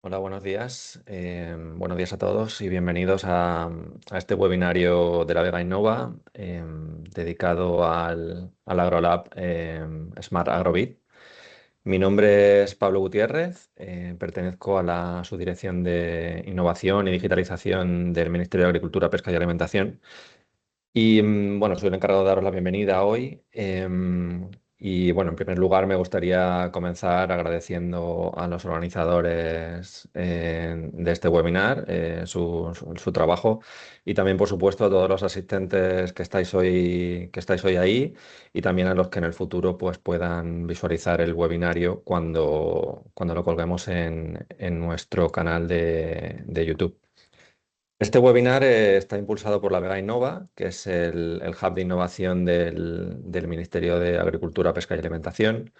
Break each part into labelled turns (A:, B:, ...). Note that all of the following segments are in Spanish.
A: Hola, buenos días. Buenos días a todos y bienvenidos a este webinario de la Vega Innova dedicado al AgroLab Smart Agrobit. Mi nombre es Pablo Gutiérrez, pertenezco a la Subdirección de Innovación y Digitalización del Ministerio de Agricultura, Pesca y Alimentación. Y bueno, soy el encargado de daros la bienvenida hoy. Y bueno, en primer lugar me gustaría comenzar agradeciendo a los organizadores de este webinar su trabajo y también, por supuesto, a todos los asistentes que estáis hoy ahí y también a los que en el futuro pues, puedan visualizar el webinario cuando lo colguemos en nuestro canal de YouTube. Este webinar está impulsado por la Vega Innova, que es el hub de innovación del Ministerio de Agricultura, Pesca y Alimentación,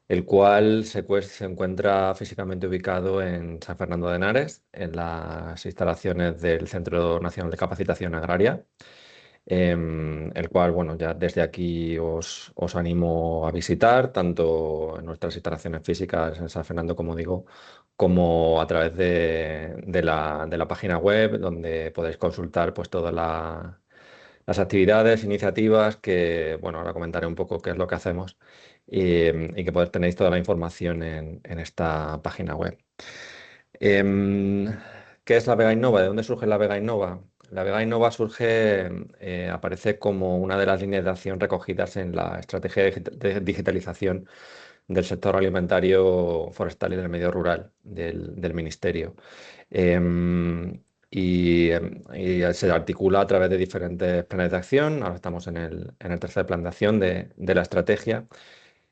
A: el cual se encuentra físicamente ubicado en San Fernando de Henares, en las instalaciones del Centro Nacional de Capacitación Agraria, el cual, bueno, ya desde aquí os animo a visitar, tanto en nuestras instalaciones físicas en San Fernando, como digo, como a través de la página web, donde podéis consultar pues todas las actividades, iniciativas que, bueno, ahora comentaré un poco qué es lo que hacemos y que tenéis toda la información en esta página web. Em, ¿Qué es la Vega Innova? ¿De dónde surge la Vega Innova? La Vega Innova aparece como una de las líneas de acción recogidas en la estrategia de digitalización del sector alimentario, forestal y del medio rural del Ministerio. Y se articula a través de diferentes planes de acción. Ahora estamos en el tercer plan de acción de la estrategia.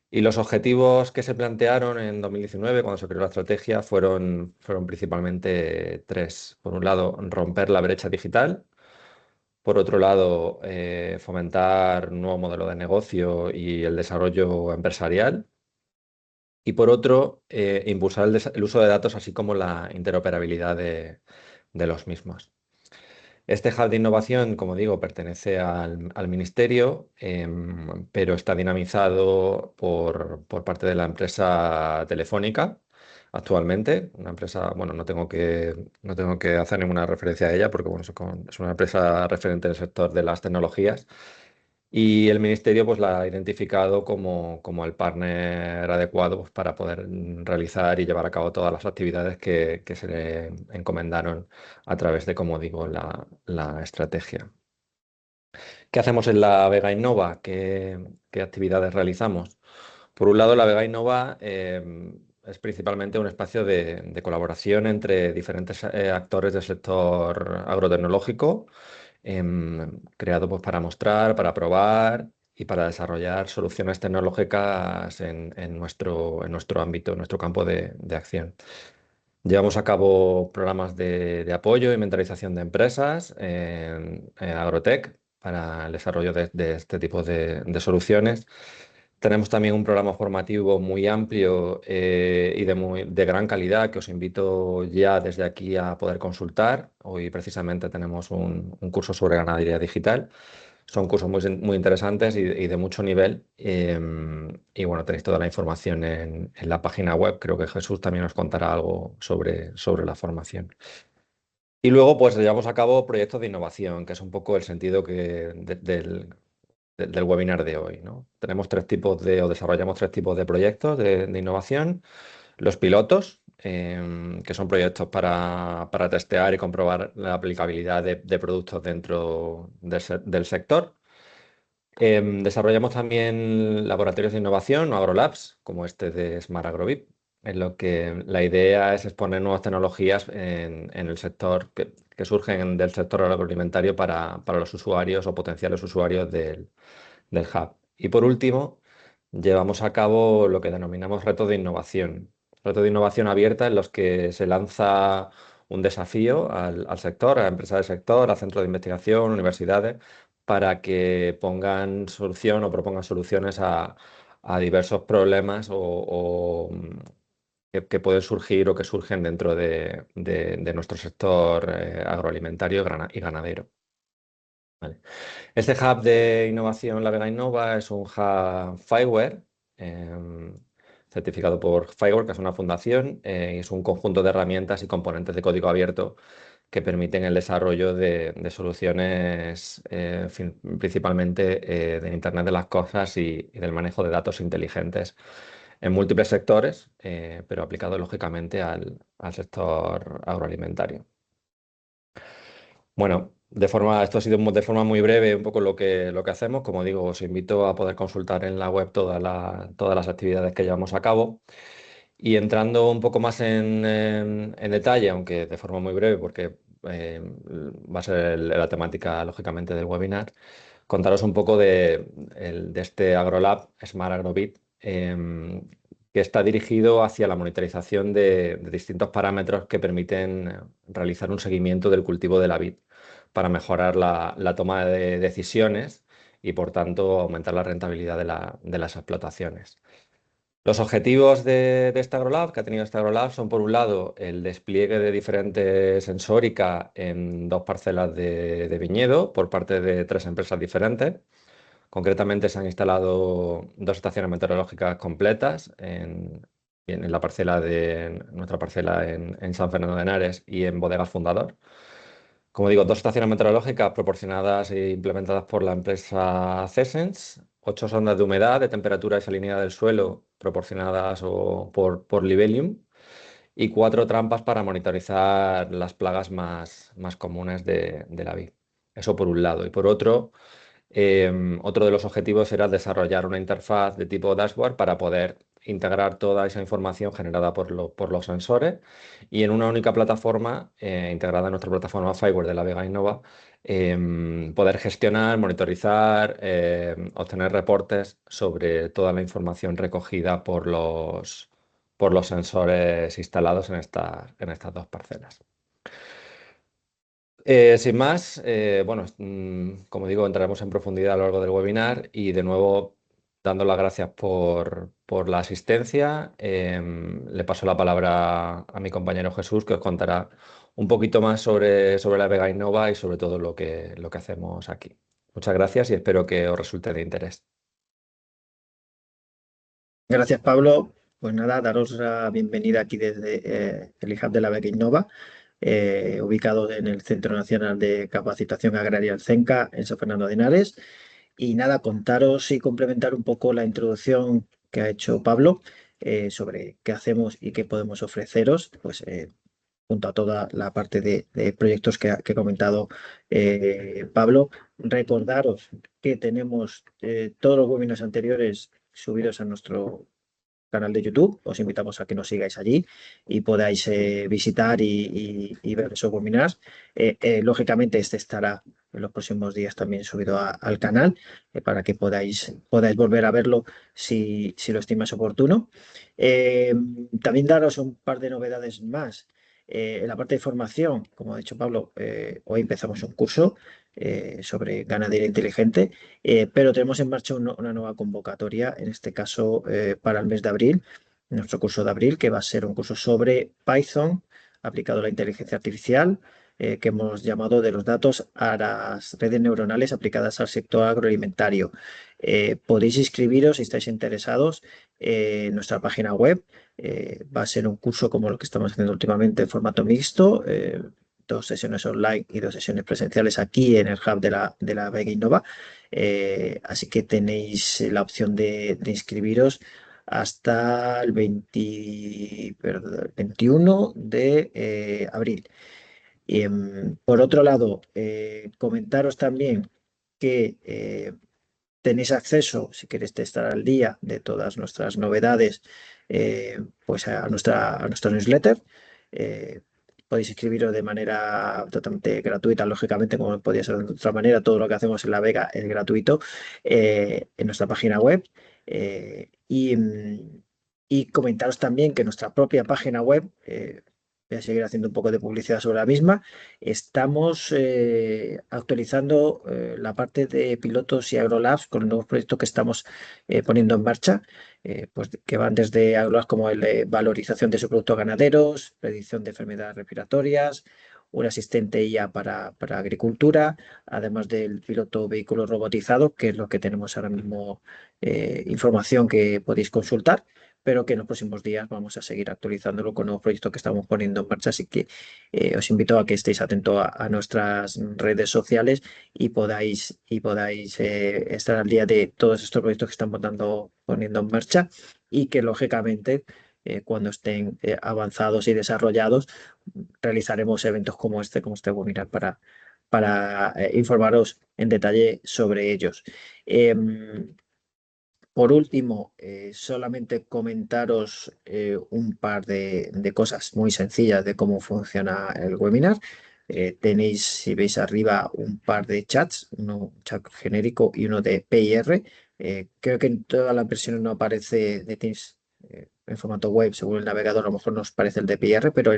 A: Y los objetivos que se plantearon en 2019, cuando se creó la estrategia, fueron principalmente tres. Por un lado, romper la brecha digital. Por otro lado, fomentar un nuevo modelo de negocio y el desarrollo empresarial. Y por otro, impulsar el uso de datos, así como la interoperabilidad de los mismos. Este hub de innovación, como digo, pertenece al Ministerio, pero está dinamizado por parte de la empresa Telefónica actualmente. Una empresa, bueno, no tengo que hacer ninguna referencia a ella porque bueno, es una empresa referente en el sector de las tecnologías. Y el Ministerio pues, la ha identificado como el partner adecuado pues, para poder realizar y llevar a cabo todas las actividades que se le encomendaron a través de, como digo, la estrategia. ¿Qué hacemos en la Vega Innova? ¿Qué actividades realizamos? Por un lado, la Vega Innova es principalmente un espacio de colaboración entre diferentes actores del sector agrotecnológico, creado pues, para mostrar, para probar y para desarrollar soluciones tecnológicas en nuestro ámbito, en nuestro campo de acción. Llevamos a cabo programas de apoyo y mentalización de empresas en Agrotech para el desarrollo de este tipo de soluciones. Tenemos también un programa formativo muy amplio y de gran calidad que os invito ya desde aquí a poder consultar. Hoy precisamente tenemos un curso sobre ganadería digital. Son cursos muy interesantes y de mucho nivel. Y bueno, tenéis toda la información en la página web. Creo que Jesús también os contará algo sobre la formación. Y luego, pues llevamos a cabo proyectos de innovación, que es un poco el sentido del webinar de hoy, ¿no? O desarrollamos tres tipos de proyectos de innovación. Los pilotos, que son proyectos para testear y comprobar la aplicabilidad de productos dentro del sector. Desarrollamos también laboratorios de innovación o agrolabs, como este de Smart Agrobit, en lo que la idea es exponer nuevas tecnologías en el sector que surgen del sector agroalimentario para los usuarios o potenciales usuarios del hub. Y por último, llevamos a cabo lo que denominamos retos de innovación abierta en los que se lanza un desafío al sector, a empresas del sector, a centros de investigación, universidades, para que pongan solución o propongan soluciones a diversos problemas que pueden surgir o que surgen dentro de nuestro sector agroalimentario y ganadero. ¿Vale? Este hub de innovación, la Vega Innova, es un hub Fireware, certificado por FIWARE, que es una fundación, y es un conjunto de herramientas y componentes de código abierto que permiten el desarrollo de soluciones principalmente de Internet de las cosas y del manejo de datos inteligentes en múltiples sectores, pero aplicado lógicamente al sector agroalimentario. Bueno, esto ha sido de forma muy breve un poco lo que hacemos. Como digo, os invito a poder consultar en la web todas las actividades que llevamos a cabo. Y entrando un poco más en detalle, aunque de forma muy breve, porque va a ser la temática, lógicamente, del webinar, contaros un poco de este AgroLab Smart Agrobit, que está dirigido hacia la monitorización de distintos parámetros que permiten realizar un seguimiento del cultivo de la vid para mejorar la toma de decisiones y, por tanto, aumentar la rentabilidad de las explotaciones. Los objetivos de esta AgroLab, que ha tenido esta AgroLab, son por un lado el despliegue de diferente sensórica en 2 parcelas de viñedo por parte de 3 empresas diferentes. Concretamente se han instalado 2 estaciones meteorológicas completas en nuestra parcela en San Fernando de Henares y en Bodegas Fundador. Como digo, 2 estaciones meteorológicas proporcionadas e implementadas por la empresa Cesens, 8 sondas de humedad, de temperatura y salinidad del suelo proporcionadas por Libelium y 4 trampas para monitorizar las plagas más comunes de la vid. Eso por un lado. Y por otro, otro de los objetivos era desarrollar una interfaz de tipo dashboard para poder integrar toda esa información generada por los sensores y en una única plataforma integrada en nuestra plataforma FIWARE de la Vega Innova, poder gestionar, monitorizar, obtener reportes sobre toda la información recogida por los sensores instalados en estas 2 parcelas. Sin más, bueno, como digo, entraremos en profundidad a lo largo del webinar y de nuevo, dando las gracias por la asistencia, le paso la palabra a mi compañero Jesús, que os contará un poquito más sobre la Vega Innova y sobre todo lo que hacemos aquí. Muchas gracias y espero que os resulte de interés.
B: Gracias, Pablo. Pues nada, daros la bienvenida aquí desde el IHAB de la Vega Innova, ubicado en el Centro Nacional de Capacitación Agraria, el CENCA, en San Fernando de Henares. Y nada, contaros y complementar un poco la introducción que ha hecho Pablo sobre qué hacemos y qué podemos ofreceros, pues junto a toda la parte de proyectos que ha comentado Pablo. Recordaros que tenemos todos los webinars anteriores subidos a nuestro canal de YouTube. Os invitamos a que nos sigáis allí y podáis visitar y ver esos webinars. Lógicamente, este estará en los próximos días también subido al canal para que podáis volver a verlo si lo estimáis oportuno. También daros un par de novedades más. En la parte de formación, como ha dicho Pablo, hoy empezamos un curso sobre ganadería inteligente, pero tenemos en marcha una nueva convocatoria, en este caso para el mes de abril, nuestro curso de abril, que va a ser un curso sobre Python aplicado a la inteligencia artificial, que hemos llamado de los datos a las redes neuronales aplicadas al sector agroalimentario. Podéis inscribiros si estáis interesados en nuestra página web. Va a ser un curso como lo que estamos haciendo últimamente en formato mixto, 2 sesiones online y 2 sesiones presenciales aquí en el hub de la Vega Innova. Así que tenéis la opción de inscribiros hasta el 21 de abril. Y, por otro lado, comentaros también que tenéis acceso, si queréis estar al día de todas nuestras novedades, pues a nuestro newsletter. Eh, Podéis inscribiros de manera totalmente gratuita, lógicamente, como no podía ser de otra manera. Todo lo que hacemos en La Vega es gratuito en nuestra página web. Y comentaros también que nuestra propia página web, voy a seguir haciendo un poco de publicidad sobre la misma, estamos actualizando la parte de pilotos y agrolabs con nuevos proyectos que estamos poniendo en marcha, pues que van desde agrolabs como valorización de subproductos ganaderos, predicción de enfermedades respiratorias, un asistente IA para agricultura, además del piloto vehículo robotizado, que es lo que tenemos ahora mismo información que podéis consultar pero que en los próximos días vamos a seguir actualizándolo con nuevos proyectos que estamos poniendo en marcha. Así que os invito a que estéis atentos a nuestras redes sociales y podáis estar al día de todos estos proyectos que estamos poniendo en marcha y que lógicamente cuando estén avanzados y desarrollados realizaremos eventos como este webinar para informaros en detalle sobre ellos. Em, por último, solamente comentaros un par de cosas muy sencillas de cómo funciona el webinar. Tenéis, si veis arriba, un par de chats, un chat genérico y uno de PIR. Creo que en todas las versiones no aparece de Teams en formato web, según el navegador, a lo mejor nos parece el de PIR, pero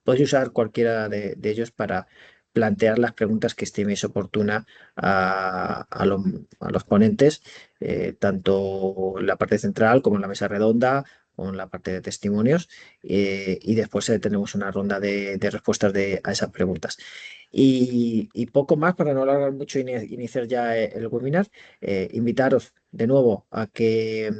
B: podéis usar cualquiera de ellos para plantear las preguntas que estiméis oportuna a los ponentes tanto en la parte central como en la mesa redonda o en la parte de testimonios. Y después tenemos una ronda de respuestas a esas preguntas. Y poco más para no alargar mucho y iniciar ya el webinar. Invitaros de nuevo a que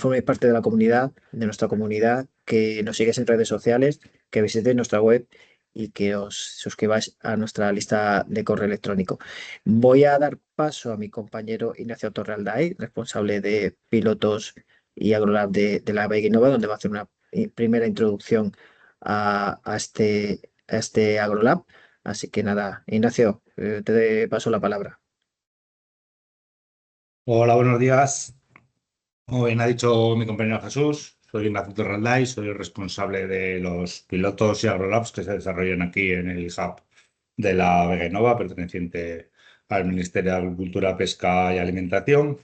B: forméis parte de la comunidad, de nuestra comunidad, que nos sigáis en redes sociales, que visitéis nuestra web y que os suscribáis a nuestra lista de correo electrónico. Voy a dar paso a mi compañero Ignacio Torralday, responsable de pilotos y agrolab de la Vega Innova, donde va a hacer una primera introducción a este agrolab. Así que nada, Ignacio, te paso la palabra.
C: Hola, buenos días. Como bien ha dicho mi compañero Jesús, soy Ignacio Torralday, soy el responsable de los pilotos y agrolabs que se desarrollan aquí en el hub de la Vega Innova, perteneciente al Ministerio de Agricultura, Pesca y Alimentación.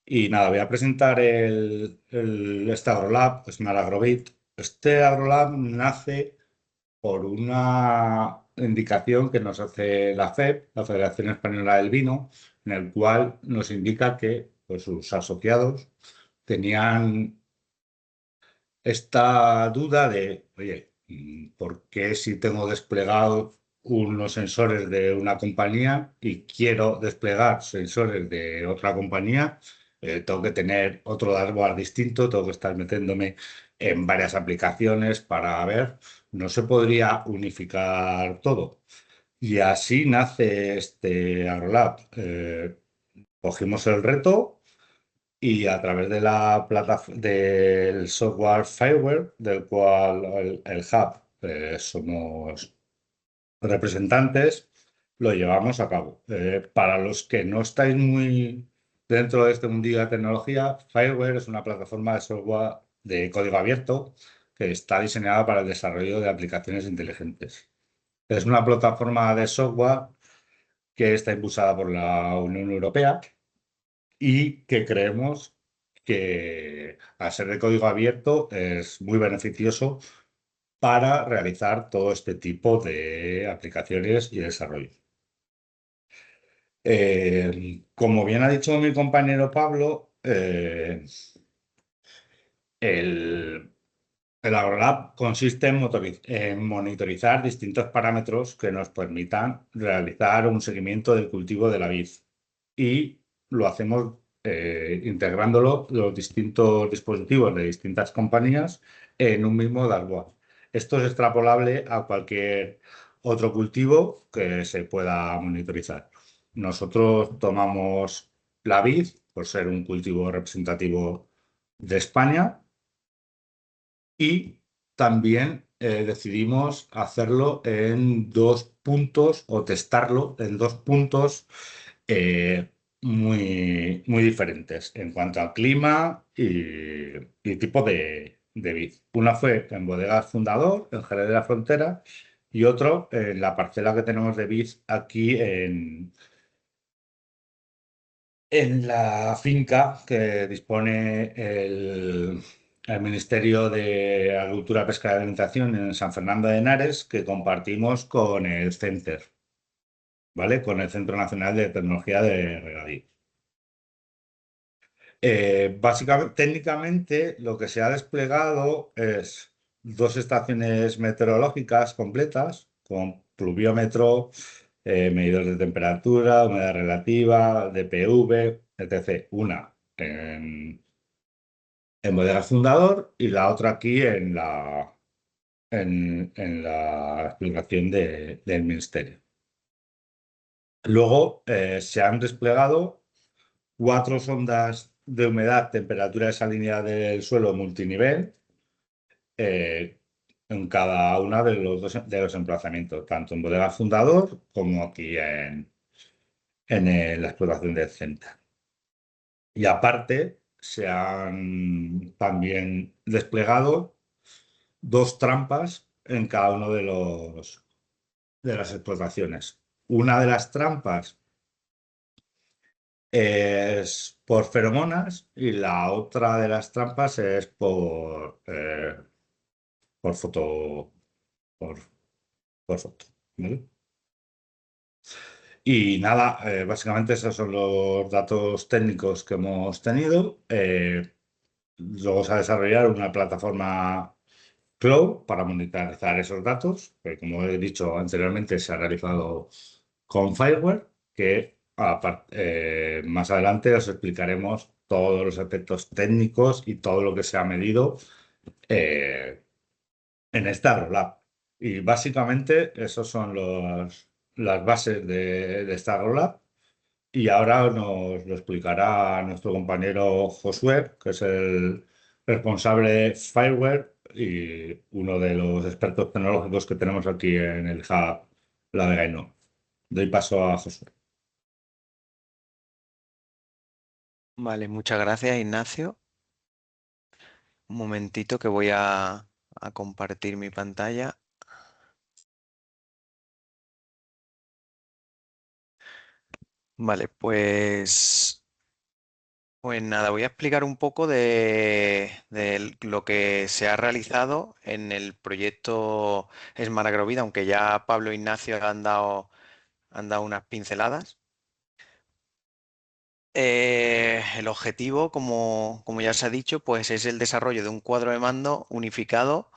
C: Y nada, voy a presentar este agrolab, es un agrobit. Este agrolab nace por una indicación que nos hace la FEP, la Federación Española del Vino, en el cual nos indica que pues, sus asociados tenían esta duda de, oye, ¿por qué si tengo desplegados unos sensores de una compañía y quiero desplegar sensores de otra compañía? Tengo que tener otro dashboard distinto, tengo que estar metiéndome en varias aplicaciones para ver, no se podría unificar todo. Y así nace este AgroLab. Cogimos el reto y a través de la del software Fireware, del cual el hub somos representantes, lo llevamos a cabo. Para los que no estáis muy dentro de este mundillo de tecnología, Fireware es una plataforma de software de código abierto que está diseñada para el desarrollo de aplicaciones inteligentes. Es una plataforma de software que está impulsada por la Unión Europea y que creemos que al ser de código abierto es muy beneficioso para realizar todo este tipo de aplicaciones y desarrollo. Como bien ha dicho mi compañero Pablo, el, el AgroLab consiste en monitorizar distintos parámetros que nos permitan realizar un seguimiento del cultivo de la vid y lo hacemos integrándolo los distintos dispositivos de distintas compañías en un mismo dashboard. Esto es extrapolable a cualquier otro cultivo que se pueda monitorizar. Nosotros tomamos la vid por ser un cultivo representativo de España y también decidimos hacerlo en dos puntos o testarlo en dos puntos eh, muy diferentes en cuanto al clima y tipo de vid. Una fue en Bodegas Fundador, en Jerez de la Frontera, y otro en la parcela que tenemos de vid aquí en la finca que dispone el Ministerio de Agricultura, Pesca y Alimentación en San Fernando de Henares, que compartimos con el CENTER, ¿vale? Con el Centro Nacional de Tecnología de Regadío. Básicamente, técnicamente, lo que se ha desplegado es dos estaciones meteorológicas completas con pluviómetro, medidor de temperatura, humedad relativa, DPV, etc. Una en Bodega Fundador y la otra aquí en la explicación del Ministerio. Luego se han desplegado 4 sondas de humedad, temperatura y salinidad del suelo multinivel eh, en cada una de los emplazamientos, tanto en Bodega Fundador como aquí en la explotación del centro. Y aparte, se han también desplegado 2 trampas en cada uno de las explotaciones. Una de las trampas es por feromonas y la otra de las trampas es por foto, por, por foto. ¿Vale? Y nada, básicamente esos son los datos técnicos que hemos tenido. Luego se ha desarrollado una plataforma Cloud para monitorizar esos datos, que como he dicho anteriormente se ha realizado con Fireware, que más adelante os explicaremos todos los aspectos técnicos y todo lo que se ha medido eh, en esta rollup. Y básicamente esos son las bases de esta rollup. Y ahora nos lo explicará nuestro compañero Josué, que es el responsable de Fireware y uno de los expertos tecnológicos que tenemos aquí en el Hub La Vega y No. Doy paso a Josué.
D: Vale, muchas gracias, Ignacio. Un momentito que voy a compartir mi pantalla. Vale, pues nada, voy a explicar un poco de lo que se ha realizado en el proyecto Smart Agrovida, aunque ya Pablo e Ignacio han dado unas pinceladas. El objetivo, como ya se ha dicho, pues es el desarrollo de un cuadro de mando unificado,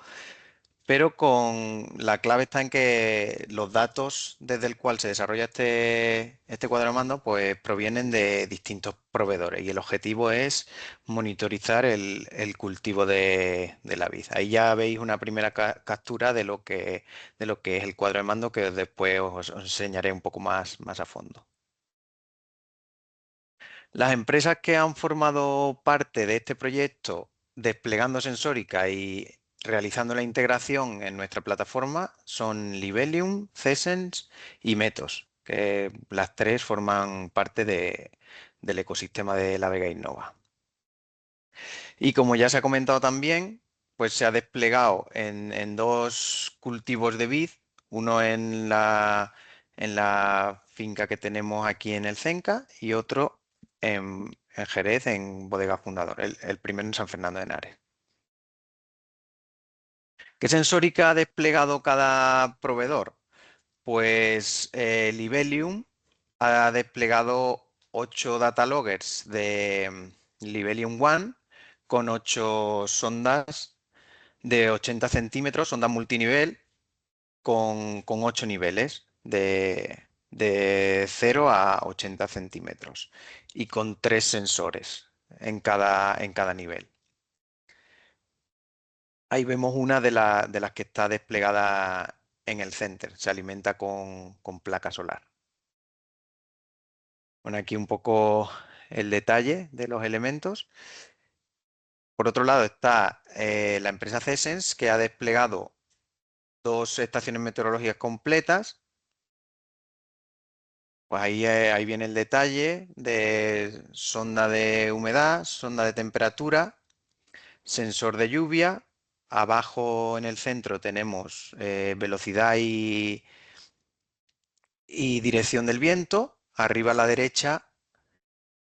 D: pero con la clave está en que los datos desde el cual se desarrolla este cuadro de mando pues provienen de distintos proveedores y el objetivo es monitorizar el cultivo de la vid. Ahí ya veis una primera captura de lo que es el cuadro de mando que después os enseñaré un poco más a fondo. Las empresas que han formado parte de este proyecto desplegando Sensórica y realizando la integración en nuestra plataforma son Libelium, Cesens y Metos, que las tres forman parte del ecosistema de la Vega Innova. Y como ya se ha comentado también, pues se ha desplegado en 2 cultivos de vid, uno en la finca que tenemos aquí en el Cenca y otro en Jerez, en Bodega Fundador, el primero en San Fernando de Henares. ¿Qué sensórica ha desplegado cada proveedor? Pues Libelium ha desplegado 8 data loggers de Libelium One con 8 sondas de 80 centímetros, sonda multinivel con 8 niveles de 0 a 80 centímetros y con 3 sensores en cada nivel. Ahí vemos una de las que está desplegada en el center, se alimenta con placa solar. Bueno, aquí un poco el detalle de los elementos. Por otro lado está la empresa Cesens, que ha desplegado 2 estaciones meteorológicas completas. Pues ahí viene el detalle de sonda de humedad, sonda de temperatura, sensor de lluvia. Abajo en el centro tenemos velocidad y dirección del viento. Arriba a la derecha,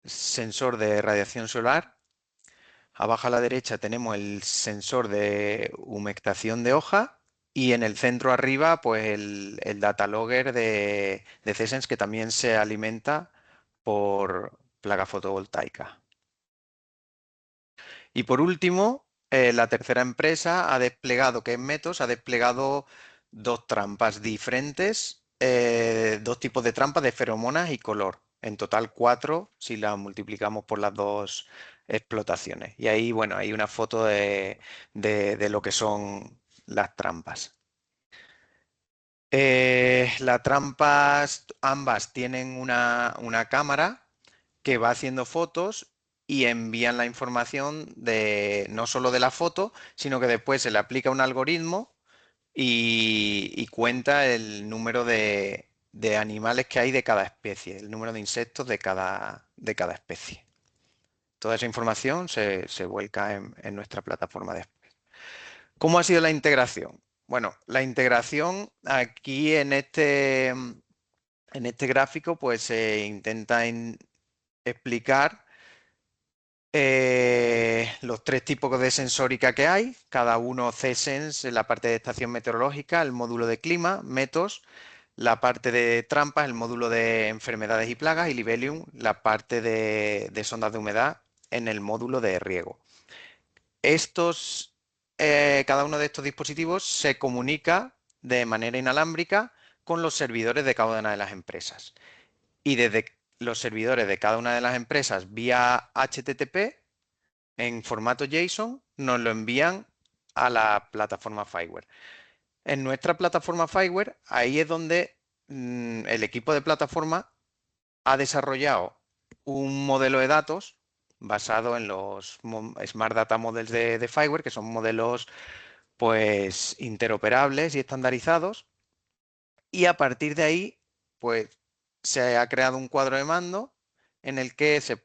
D: sensor de radiación solar. Abajo a la derecha tenemos el sensor de humectación de hoja y en el centro arriba pues el data logger de Cesens que también se alimenta por placa fotovoltaica. Y por último, la tercera empresa ha desplegado, que es Metos, ha desplegado 2 trampas diferentes, 2 tipos de trampas de feromonas y color. En total 4 si la multiplicamos por las dos explotaciones. Y ahí, bueno, hay una foto de lo que son las trampas. Las trampas ambas tienen una cámara que va haciendo fotos y envían la información no solo de la foto, sino que después se le aplica un algoritmo y cuenta el número de animales que hay de cada especie, el número de insectos de cada especie. Toda esa información se vuelca en nuestra plataforma después. ¿Cómo ha sido la integración? Bueno, la integración aquí en este gráfico pues se intenta explicar los 3 tipos de sensórica que hay, cada uno CSense en la parte de estación meteorológica, el módulo de clima, METOS, la parte de trampas, el módulo de enfermedades y plagas, y Libelium, la parte de sondas de humedad en el módulo de riego. Cada uno de estos dispositivos se comunica de manera inalámbrica con los servidores de cada una de las empresas. Y desde los servidores de cada una de las empresas vía HTTP en formato JSON nos lo envían a la plataforma Fireware. En nuestra plataforma Fireware, ahí es donde el equipo de plataforma ha desarrollado un modelo de datos basado en los Smart Data Models de Fireware, que son modelos pues interoperables y estandarizados. Y a partir de ahí, pues se ha creado un cuadro de mando en el que se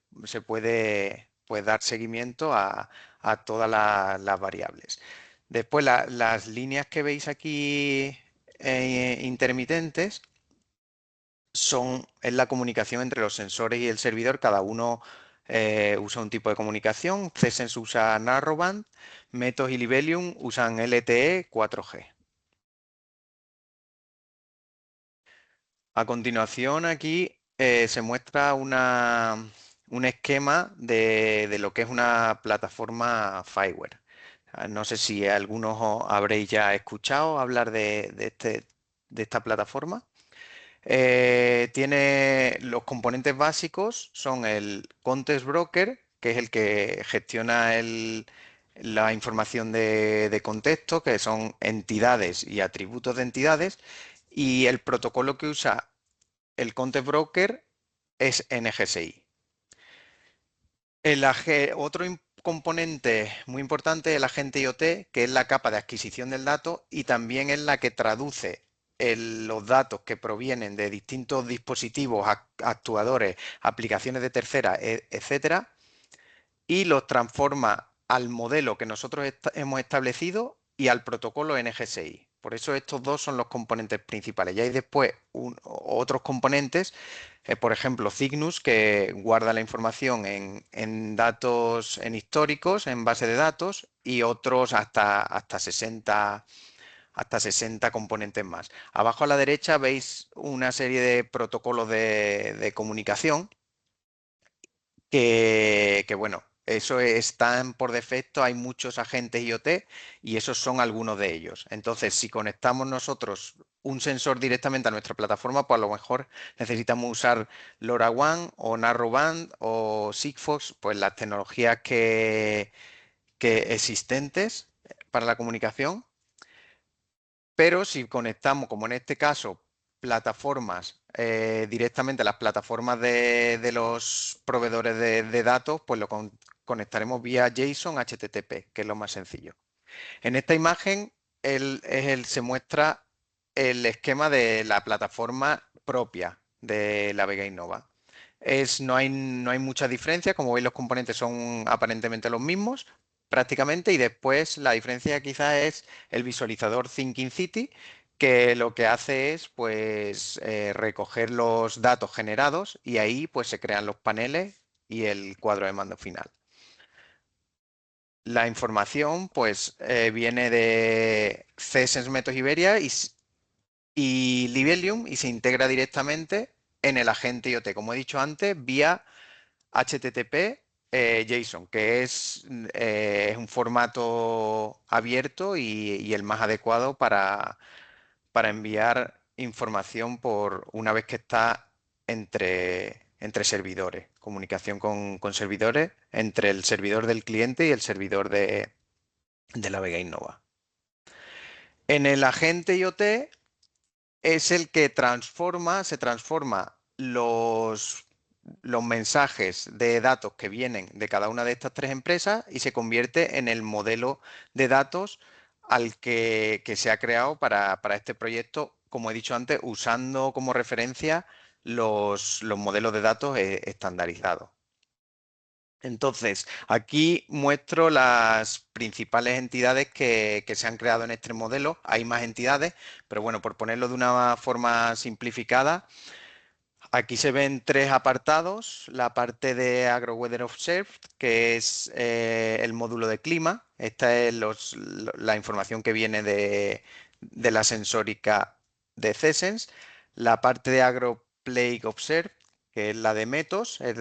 D: puede pues, dar seguimiento a todas las variables. Después, las líneas que veis aquí intermitentes es la comunicación entre los sensores y el servidor. Cada uno usa un tipo de comunicación. CSense usa Narrowband, Metos y Libelium usan LTE 4G. A continuación, aquí se muestra un esquema de lo que es una plataforma Fireware. No sé si algunos habréis ya escuchado hablar de esta plataforma. Tiene los componentes básicos, son el Context Broker, que es el que gestiona la información de contexto, que son entidades y atributos de entidades, y el protocolo que usa el Context Broker es NGSI. Otro componente muy importante es el agente IoT, que es la capa de adquisición del dato y también es la que traduce los datos que provienen de distintos dispositivos, actuadores, aplicaciones de tercera, etcétera, y los transforma al modelo que nosotros hemos establecido y al protocolo NGSI. Por eso estos dos son los componentes principales. Y hay después otros componentes, por ejemplo, Cygnus, que guarda la información en datos, en históricos, en base de datos, y otros hasta 60 componentes más. Abajo a la derecha veis una serie de protocolos de comunicación bueno, eso están por defecto, hay muchos agentes IoT y esos son algunos de ellos. Entonces, si conectamos nosotros un sensor directamente a nuestra plataforma, pues a lo mejor necesitamos usar LoRaWAN o Narrowband o Sigfox, pues las tecnologías que existentes para la comunicación. Pero si conectamos, como en este caso, plataformas directamente a las plataformas de los proveedores de datos, pues lo conectaremos vía JSON HTTP, que es lo más sencillo. En esta imagen se muestra el esquema de la plataforma propia de la Vega Innova. No hay mucha diferencia, como veis los componentes son aparentemente los mismos prácticamente, y después la diferencia quizás es el visualizador Thinking City, que lo que hace es pues recoger los datos generados y ahí pues se crean los paneles y el cuadro de mando final. La información pues viene de CSense Metos Iberia y Libelium y se integra directamente en el agente IoT, como he dicho antes, vía HTTP JSON, que es un formato abierto y el más adecuado para enviar información una vez que está entre entre servidores, comunicación con servidores entre el servidor del cliente y el servidor de la Vega Innova. En el agente IoT es el que se transforma los mensajes de datos que vienen de cada una de estas tres empresas y se convierte en el modelo de datos al que se ha creado para este proyecto, como he dicho antes, usando como referencia los modelos de datos estandarizados. Entonces, aquí muestro las principales entidades que se han creado en este modelo. Hay más entidades, pero bueno, por ponerlo de una forma simplificada, aquí se ven tres apartados. La parte de AgroWeather Observed, que es el módulo de clima. Esta es la información que viene de la sensórica de CESENS. La parte de AgroPlague Observed, que es la de METOS, es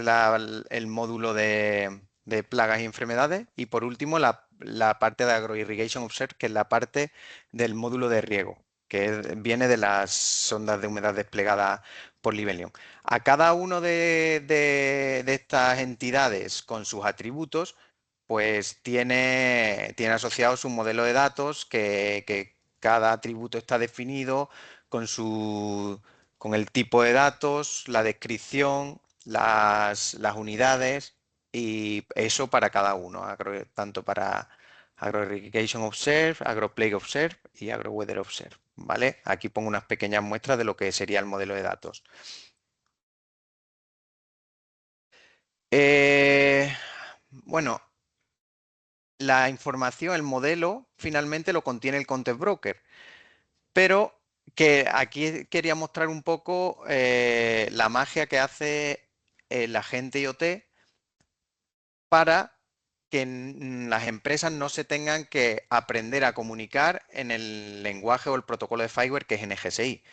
D: el módulo de plagas y enfermedades. Y por último, la parte de AgroIrrigation Observed, que es la parte del módulo de riego, que viene de las sondas de humedad desplegadas por Livelion. A cada uno de estas entidades con sus atributos, pues tiene asociado su modelo de datos, que cada atributo está definido con el tipo de datos, la descripción, las unidades, y eso para cada uno, tanto para AgroIrrigation Observe, AgroPlague Observe y AgroWeather Observe, ¿vale? Aquí pongo unas pequeñas muestras de lo que sería el modelo de datos. Bueno, la información, el modelo, finalmente lo contiene el Content Broker, pero que aquí quería mostrar un poco la magia que hace el agente IoT para que las empresas no se tengan que aprender a comunicar en el lenguaje o el protocolo de FireWire que es NGSI.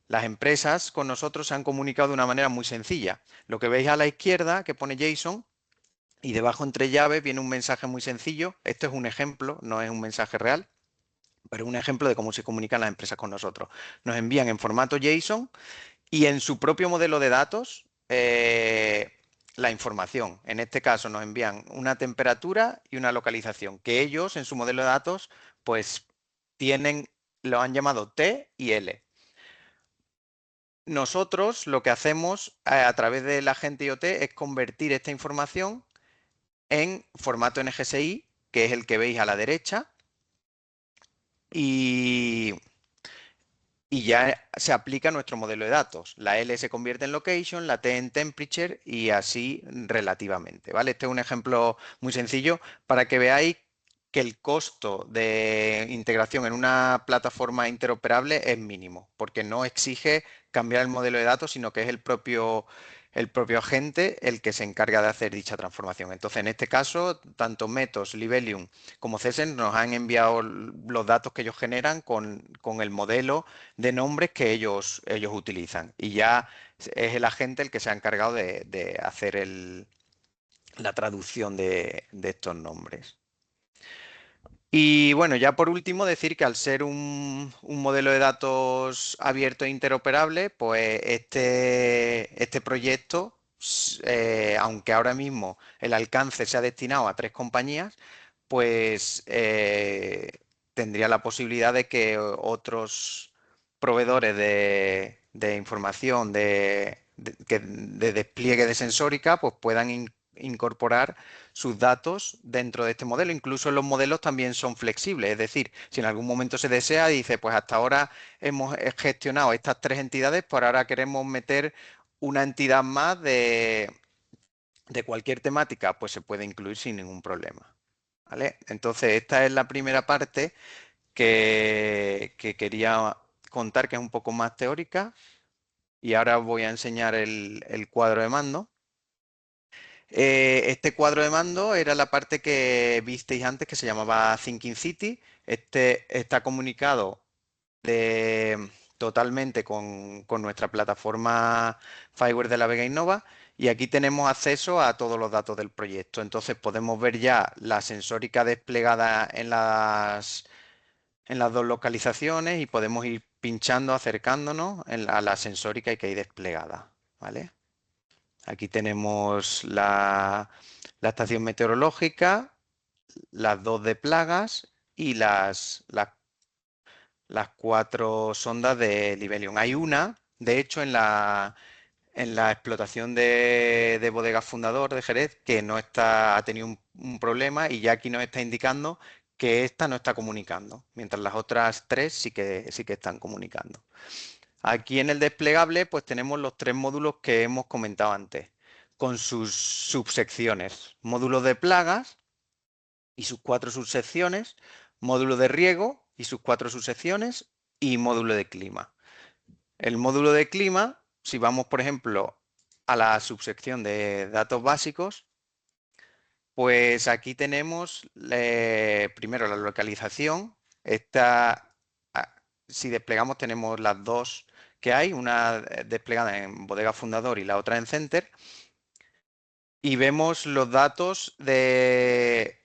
D: Las empresas con nosotros se han comunicado de una manera muy sencilla. Lo que veis a la izquierda, que pone JSON, y debajo entre llaves viene un mensaje muy sencillo. Esto es un ejemplo, no es un mensaje real, pero es un ejemplo de cómo se comunican las empresas con nosotros. Nos envían en formato JSON y en su propio modelo de datos la información. En este caso nos envían una temperatura y una localización, que ellos en su modelo de datos pues lo han llamado T y L. Nosotros lo que hacemos a través del agente IoT es convertir esta información en formato NGSI, que es el que veis a la derecha, y ya se aplica nuestro modelo de datos. La L se convierte en location, la T en temperature y así relativamente, ¿vale? Este es un ejemplo muy sencillo para que veáis que el costo de integración en una plataforma interoperable es mínimo, porque no exige cambiar el modelo de datos, sino que es el propio agente el que se encarga de hacer dicha transformación. Entonces, en este caso, tanto Metos, Livelium como CESEN nos han enviado los datos que ellos generan con el modelo de nombres que ellos utilizan. Y ya es el agente el que se ha encargado de hacer la traducción de estos nombres. Y bueno, ya por último decir que al ser un modelo de datos abierto e interoperable, pues este proyecto, aunque ahora mismo el alcance se ha destinado a 3 compañías, pues tendría la posibilidad de que otros proveedores de información de despliegue de sensórica pues puedan incorporar sus datos dentro de este modelo. Incluso los modelos también son flexibles, es decir, si en algún momento se desea, dice, pues hasta ahora hemos gestionado estas 3 entidades, por ahora queremos meter una entidad más de cualquier temática, pues se puede incluir sin ningún problema. ¿Vale? Entonces, esta es la primera parte que quería contar, que es un poco más teórica, y ahora os voy a enseñar el cuadro de mando. Este cuadro de mando era la parte que visteis antes, que se llamaba Thinking City. Este está comunicado totalmente con nuestra plataforma FireWire de la Vega Innova, y aquí tenemos acceso a todos los datos del proyecto. Entonces podemos ver ya la sensórica desplegada en las 2 localizaciones y podemos ir pinchando, acercándonos a la sensórica que hay desplegada, ¿vale? Aquí tenemos la estación meteorológica, las 2 de plagas y las 4 sondas de Libelium. Hay una, de hecho, en la explotación de Bodega Fundador de Jerez, que no está, ha tenido un problema y ya aquí nos está indicando que esta no está comunicando, mientras las otras 3 sí que están comunicando. Aquí en el desplegable pues tenemos los 3 módulos que hemos comentado antes, con sus subsecciones. Módulo de plagas y sus 4 subsecciones, módulo de riego y sus 4 subsecciones y módulo de clima. El módulo de clima, si vamos por ejemplo a la subsección de datos básicos, pues aquí tenemos primero la localización. Si desplegamos tenemos las 2 que hay, una desplegada en Bodega Fundador y la otra en Center. Y vemos los datos de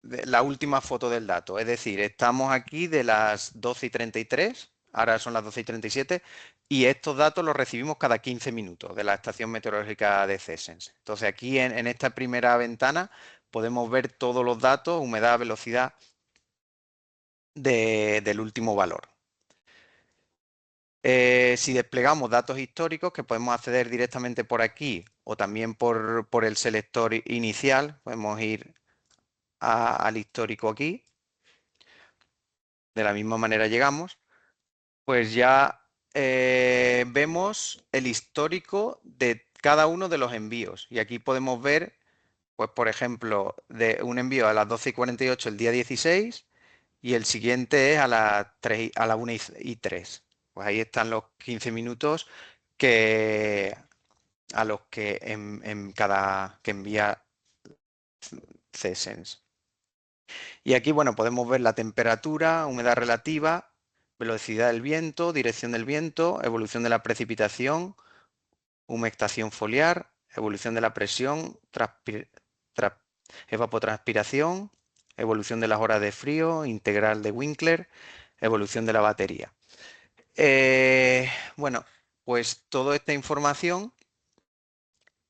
D: la última foto del dato. Es decir, estamos aquí de las 12:33, ahora son las 12:37, y estos datos los recibimos cada 15 minutos de la estación meteorológica de CESENS. Entonces aquí en esta primera ventana podemos ver todos los datos, humedad, velocidad del último valor. Si desplegamos datos históricos, que podemos acceder directamente por aquí o también por el selector inicial, podemos ir al histórico aquí. De la misma manera llegamos, pues ya vemos el histórico de cada uno de los envíos. Y aquí podemos ver, pues por ejemplo, de un envío a las 12:48 el día 16 y el siguiente es a las 1:03. Pues ahí están los 15 minutos a los que que envía CESENS. Y aquí, bueno, podemos ver la temperatura, humedad relativa, velocidad del viento, dirección del viento, evolución de la precipitación, humectación foliar, evolución de la presión, evapotranspiración, evolución de las horas de frío, integral de Winkler, evolución de la batería. Bueno, pues toda esta información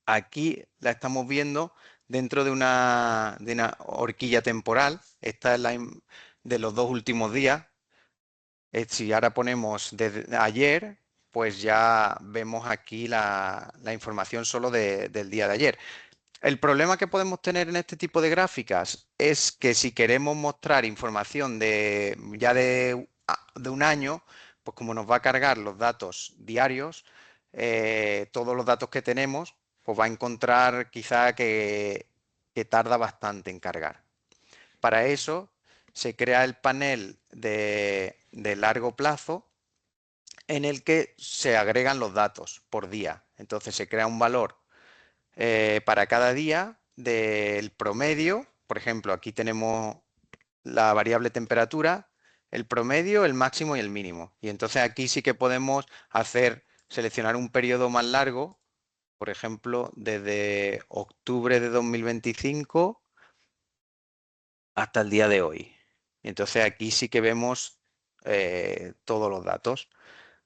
D: aquí la estamos viendo dentro de una horquilla temporal. Esta es la de los 2 últimos días. Si ahora ponemos desde ayer, pues ya vemos aquí la información solo del día de ayer. El problema que podemos tener en este tipo de gráficas es que si queremos mostrar información de un año, pues como nos va a cargar los datos diarios, todos los datos que tenemos, pues va a encontrar quizá que tarda bastante en cargar. Para eso se crea el panel de largo plazo en el que se agregan los datos por día. Entonces se crea un valor para cada día del promedio. Por ejemplo, aquí tenemos la variable temperatura, el promedio, el máximo y el mínimo. Y entonces aquí sí que podemos seleccionar un periodo más largo, por ejemplo, desde octubre de 2025 hasta el día de hoy. Entonces aquí sí que vemos todos los datos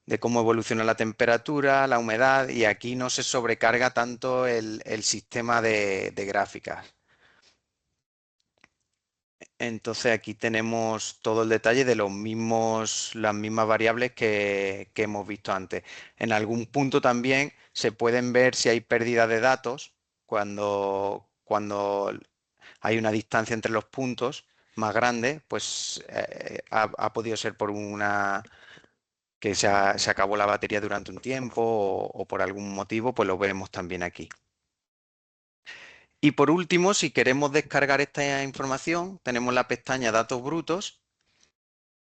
D: de cómo evoluciona la temperatura, la humedad, y aquí no se sobrecarga tanto el sistema de gráficas. Entonces aquí tenemos todo el detalle de las mismas variables que hemos visto antes. En algún punto también se pueden ver si hay pérdida de datos cuando hay una distancia entre los puntos más grande, pues ha podido ser por que se acabó la batería durante un tiempo o por algún motivo, pues lo vemos también aquí. Y por último, si queremos descargar esta información, tenemos la pestaña Datos Brutos,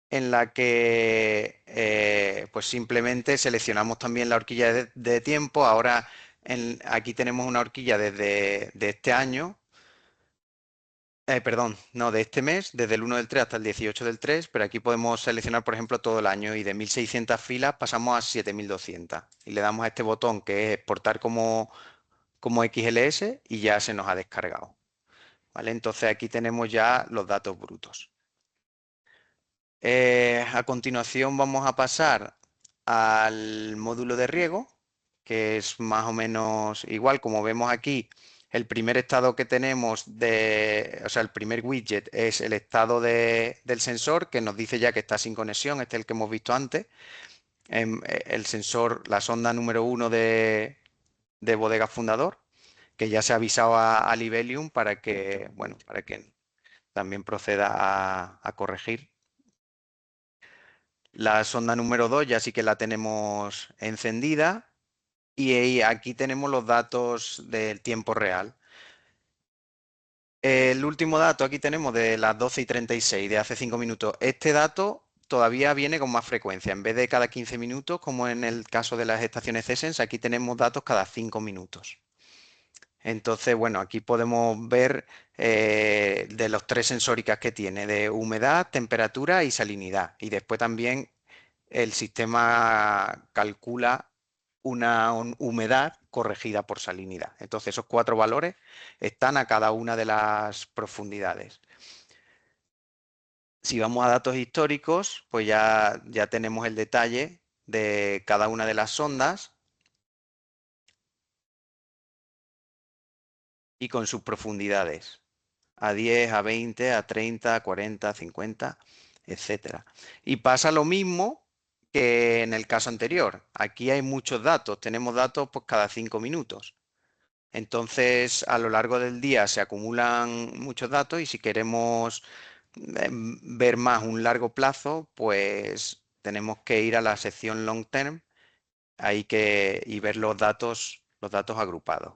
D: en la que pues simplemente seleccionamos también la horquilla de tiempo. Ahora aquí tenemos una horquilla de este año, perdón, no, de este mes, desde el 1 del 3 hasta el 18 del 3, pero aquí podemos seleccionar, por ejemplo, todo el año y de 1.600 filas pasamos a 7.200. Y le damos a este botón que es exportar como XLS y ya se nos ha descargado. ¿Vale? Entonces aquí tenemos ya los datos brutos. A continuación vamos a pasar al módulo de riego, que es más o menos igual. Como vemos aquí, el primer estado que tenemos o sea, el primer widget es el estado del sensor, que nos dice ya que está sin conexión, este es el que hemos visto antes. El sensor, la sonda número 1 de Bodega Fundador, que ya se ha avisado a Libelium para que, bueno, para que también proceda a corregir. La sonda número 2 ya sí que la tenemos encendida y aquí tenemos los datos del tiempo real. El último dato aquí tenemos de las 12:36 de hace 5 minutos. Este dato todavía viene con más frecuencia. En vez de cada 15 minutos, como en el caso de las estaciones CESENS, aquí tenemos datos cada 5 minutos. Entonces, bueno, aquí podemos ver de los 3 sensóricas que tiene, de humedad, temperatura y salinidad. Y después también el sistema calcula una humedad corregida por salinidad. Entonces, esos 4 valores están a cada una de las profundidades. Si vamos a datos históricos, pues ya tenemos el detalle de cada una de las sondas y con sus profundidades. A 10, a 20, a 30, a 40, a 50, etcétera. Y pasa lo mismo que en el caso anterior. Aquí hay muchos datos, tenemos datos pues, cada 5 minutos. Entonces, a lo largo del día se acumulan muchos datos y si queremos ver más un largo plazo, pues tenemos que ir a la sección long term y ver los datos agrupados,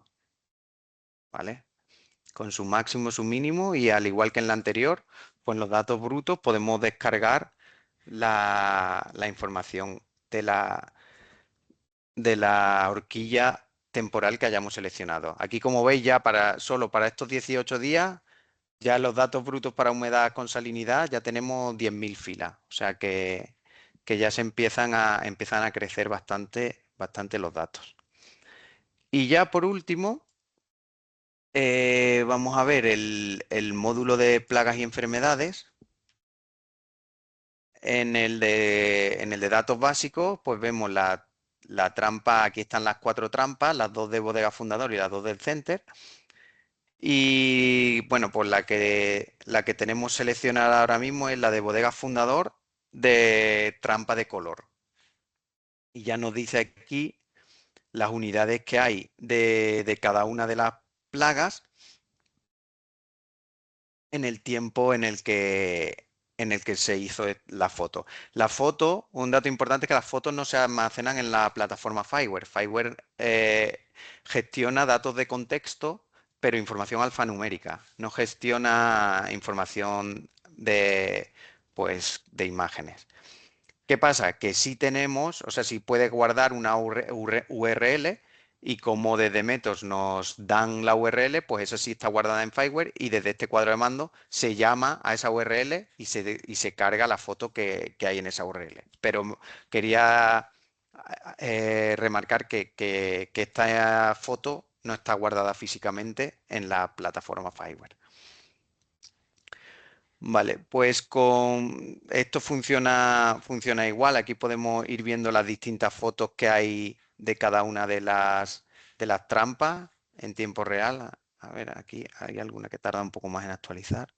D: ¿vale? Con su máximo, su mínimo y al igual que en la anterior, pues los datos brutos podemos descargar la información de la horquilla temporal que hayamos seleccionado. Aquí, como veis, ya solo para estos 18 días, ya los datos brutos para humedad con salinidad ya tenemos 10.000 filas. O sea que ya empiezan a crecer bastante, bastante los datos. Y ya por último, vamos a ver el módulo de plagas y enfermedades. En el de datos básicos, pues vemos la trampa, aquí están las 4 trampas, las 2 de Bodega Fundador y las 2 del Center. Y bueno, pues la que tenemos seleccionada ahora mismo es la de Bodega Fundador de trampa de color. Y ya nos dice aquí las unidades que hay de cada una de las plagas en el tiempo en el que se hizo la foto. La foto, un dato importante es que las fotos no se almacenan en la plataforma Fireware. Fireware gestiona datos de contexto, pero información alfanumérica. No gestiona información pues, de imágenes. ¿Qué pasa? Que sí tenemos, o sea, sí puede guardar una URL y como desde Metos nos dan la URL, pues eso sí está guardada en Fireware y desde este cuadro de mando se llama a esa URL y se carga la foto que hay en esa URL. Pero quería remarcar que esta foto no está guardada físicamente en la plataforma Fireware. Vale, pues con esto funciona igual. Aquí podemos ir viendo las distintas fotos que hay de cada una de las trampas en tiempo real. A ver, aquí hay alguna que tarda un poco más en actualizar.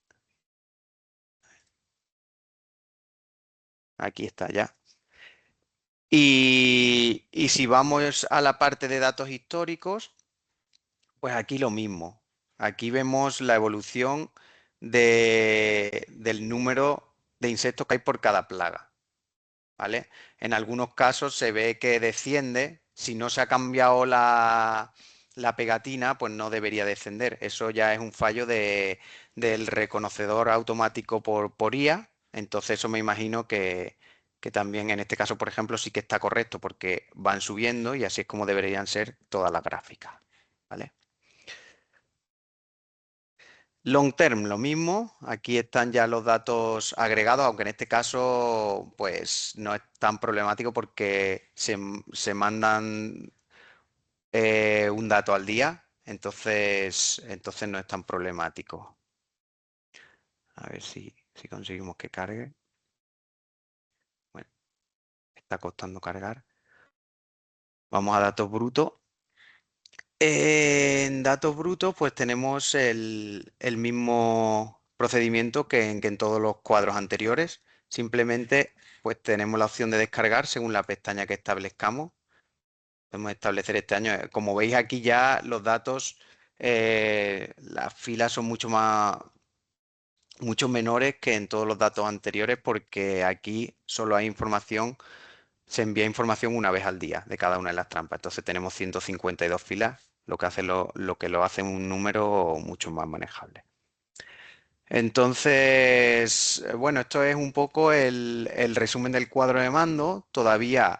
D: Aquí está ya. Y si vamos a la parte de datos históricos, pues aquí lo mismo. Aquí vemos la evolución del número de insectos que hay por cada plaga. ¿Vale? En algunos casos se ve que desciende. Si no se ha cambiado la pegatina, pues no debería descender. Eso ya es un fallo del reconocedor automático por IA. Entonces eso me imagino que también en este caso, por ejemplo, sí que está correcto porque van subiendo y así es como deberían ser todas las gráficas. ¿Vale? Long term, lo mismo. Aquí están ya los datos agregados, aunque en este caso, pues no es tan problemático porque se mandan un dato al día, entonces no es tan problemático. A ver si conseguimos que cargue. Bueno, está costando cargar. Vamos a datos brutos. En datos brutos, pues tenemos el mismo procedimiento que en todos los cuadros anteriores. Simplemente, pues tenemos la opción de descargar según la pestaña que establezcamos. Podemos establecer este año. Como veis aquí ya los datos, las filas son mucho menores que en todos los datos anteriores porque aquí solo hay información, se envía información una vez al día de cada una de las trampas. Entonces tenemos 152 filas, lo que hace lo que lo hace un número mucho más manejable. Entonces, bueno, esto es un poco el resumen del cuadro de mando. Todavía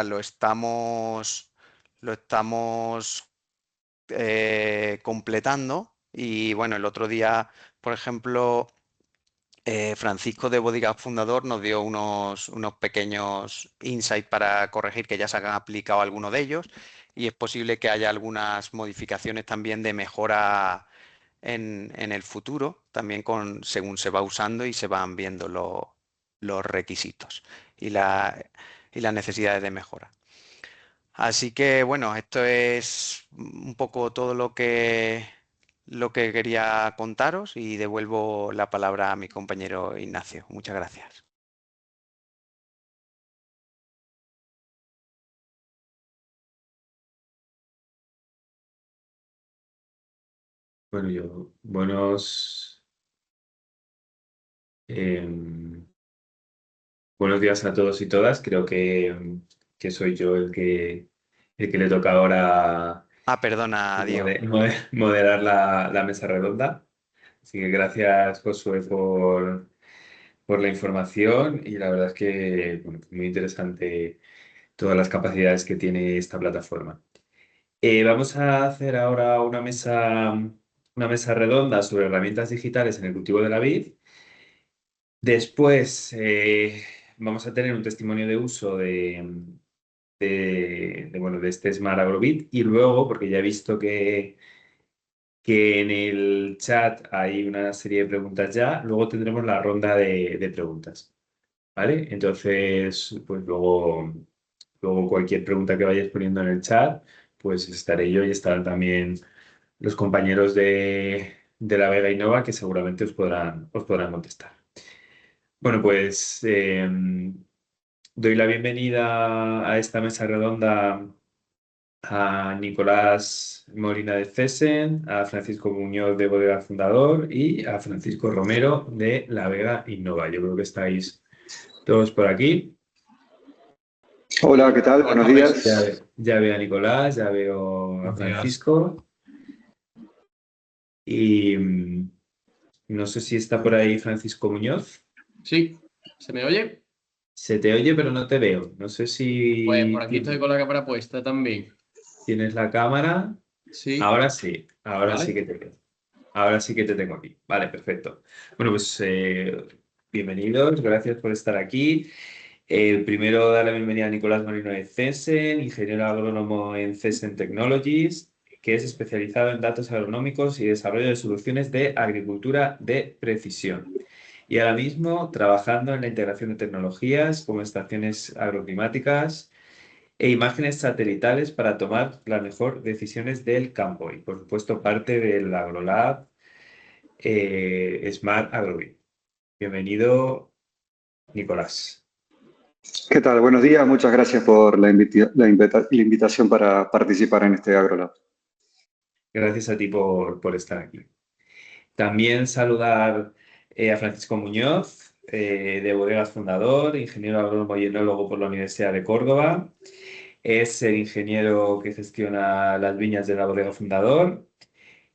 D: lo estamos completando. Y bueno, el otro día, por ejemplo, Francisco de Bodegas Fundador nos dio unos pequeños insights para corregir que ya se han aplicado algunos de ellos y es posible que haya algunas modificaciones también de mejora en el futuro, también según se va usando y se van viendo los requisitos y, y las necesidades de mejora. Así que bueno, esto es un poco todo lo que quería contaros y devuelvo la palabra a mi compañero Ignacio. Muchas gracias.
E: Bueno, em, buenos días a todos y todas. Creo que soy yo el que le toca ahora
D: Perdona, Diego.
E: moderar la mesa redonda. Así que gracias, Josué, por la información y la verdad es que bueno, muy interesante todas las capacidades que tiene esta plataforma. Vamos a hacer ahora una mesa redonda sobre herramientas digitales en el cultivo de la vid. Después vamos a tener un testimonio de uso bueno, de este Smart Agrobit y luego, porque ya he visto que en el chat hay una serie de preguntas ya, luego tendremos la ronda de preguntas, ¿vale? Entonces, pues luego cualquier pregunta que vayáis poniendo en el chat, pues estaré yo y estarán también los compañeros de la Vega Innova que seguramente os podrán contestar. Bueno, pues doy la bienvenida a esta mesa redonda a Nicolás Molina de Cesen, a Francisco Muñoz de Bodega Fundador y a Francisco Romero de La Vega Innova. Yo creo que estáis todos por aquí.
F: Hola, ¿qué tal? Buenos días.
E: Ya veo a Nicolás, ya veo a Francisco. Y no sé si está por ahí Francisco Muñoz.
G: Sí, ¿se me oye?
E: Se te oye, pero no te veo. No sé si
G: Pues por aquí estoy con la cámara puesta también.
E: tienes la cámara.
G: Sí.
E: Ahora sí, ahora
G: Vale.
E: sí que te veo. Ahora sí que te tengo aquí. Vale, perfecto. Bueno, pues bienvenidos, gracias por estar aquí. Primero, dar la bienvenida a Nicolás Molino de Cesen, ingeniero agrónomo en Cesen Technologies, que es especializado en datos agronómicos y desarrollo de soluciones de agricultura de precisión. Y ahora mismo trabajando en la integración de tecnologías como estaciones agroclimáticas e imágenes satelitales para tomar las mejores decisiones del campo. Y por supuesto parte del AgroLab Smart Agrobit. Bienvenido, Nicolás.
F: ¿Qué tal? Buenos días. Muchas gracias por la invitación para participar en este AgroLab.
E: Gracias a ti por estar aquí. También saludar a Francisco Muñoz, de Bodegas Fundador, ingeniero agrónomo y enólogo por la Universidad de Córdoba. Es el ingeniero que gestiona las viñas de la Bodega Fundador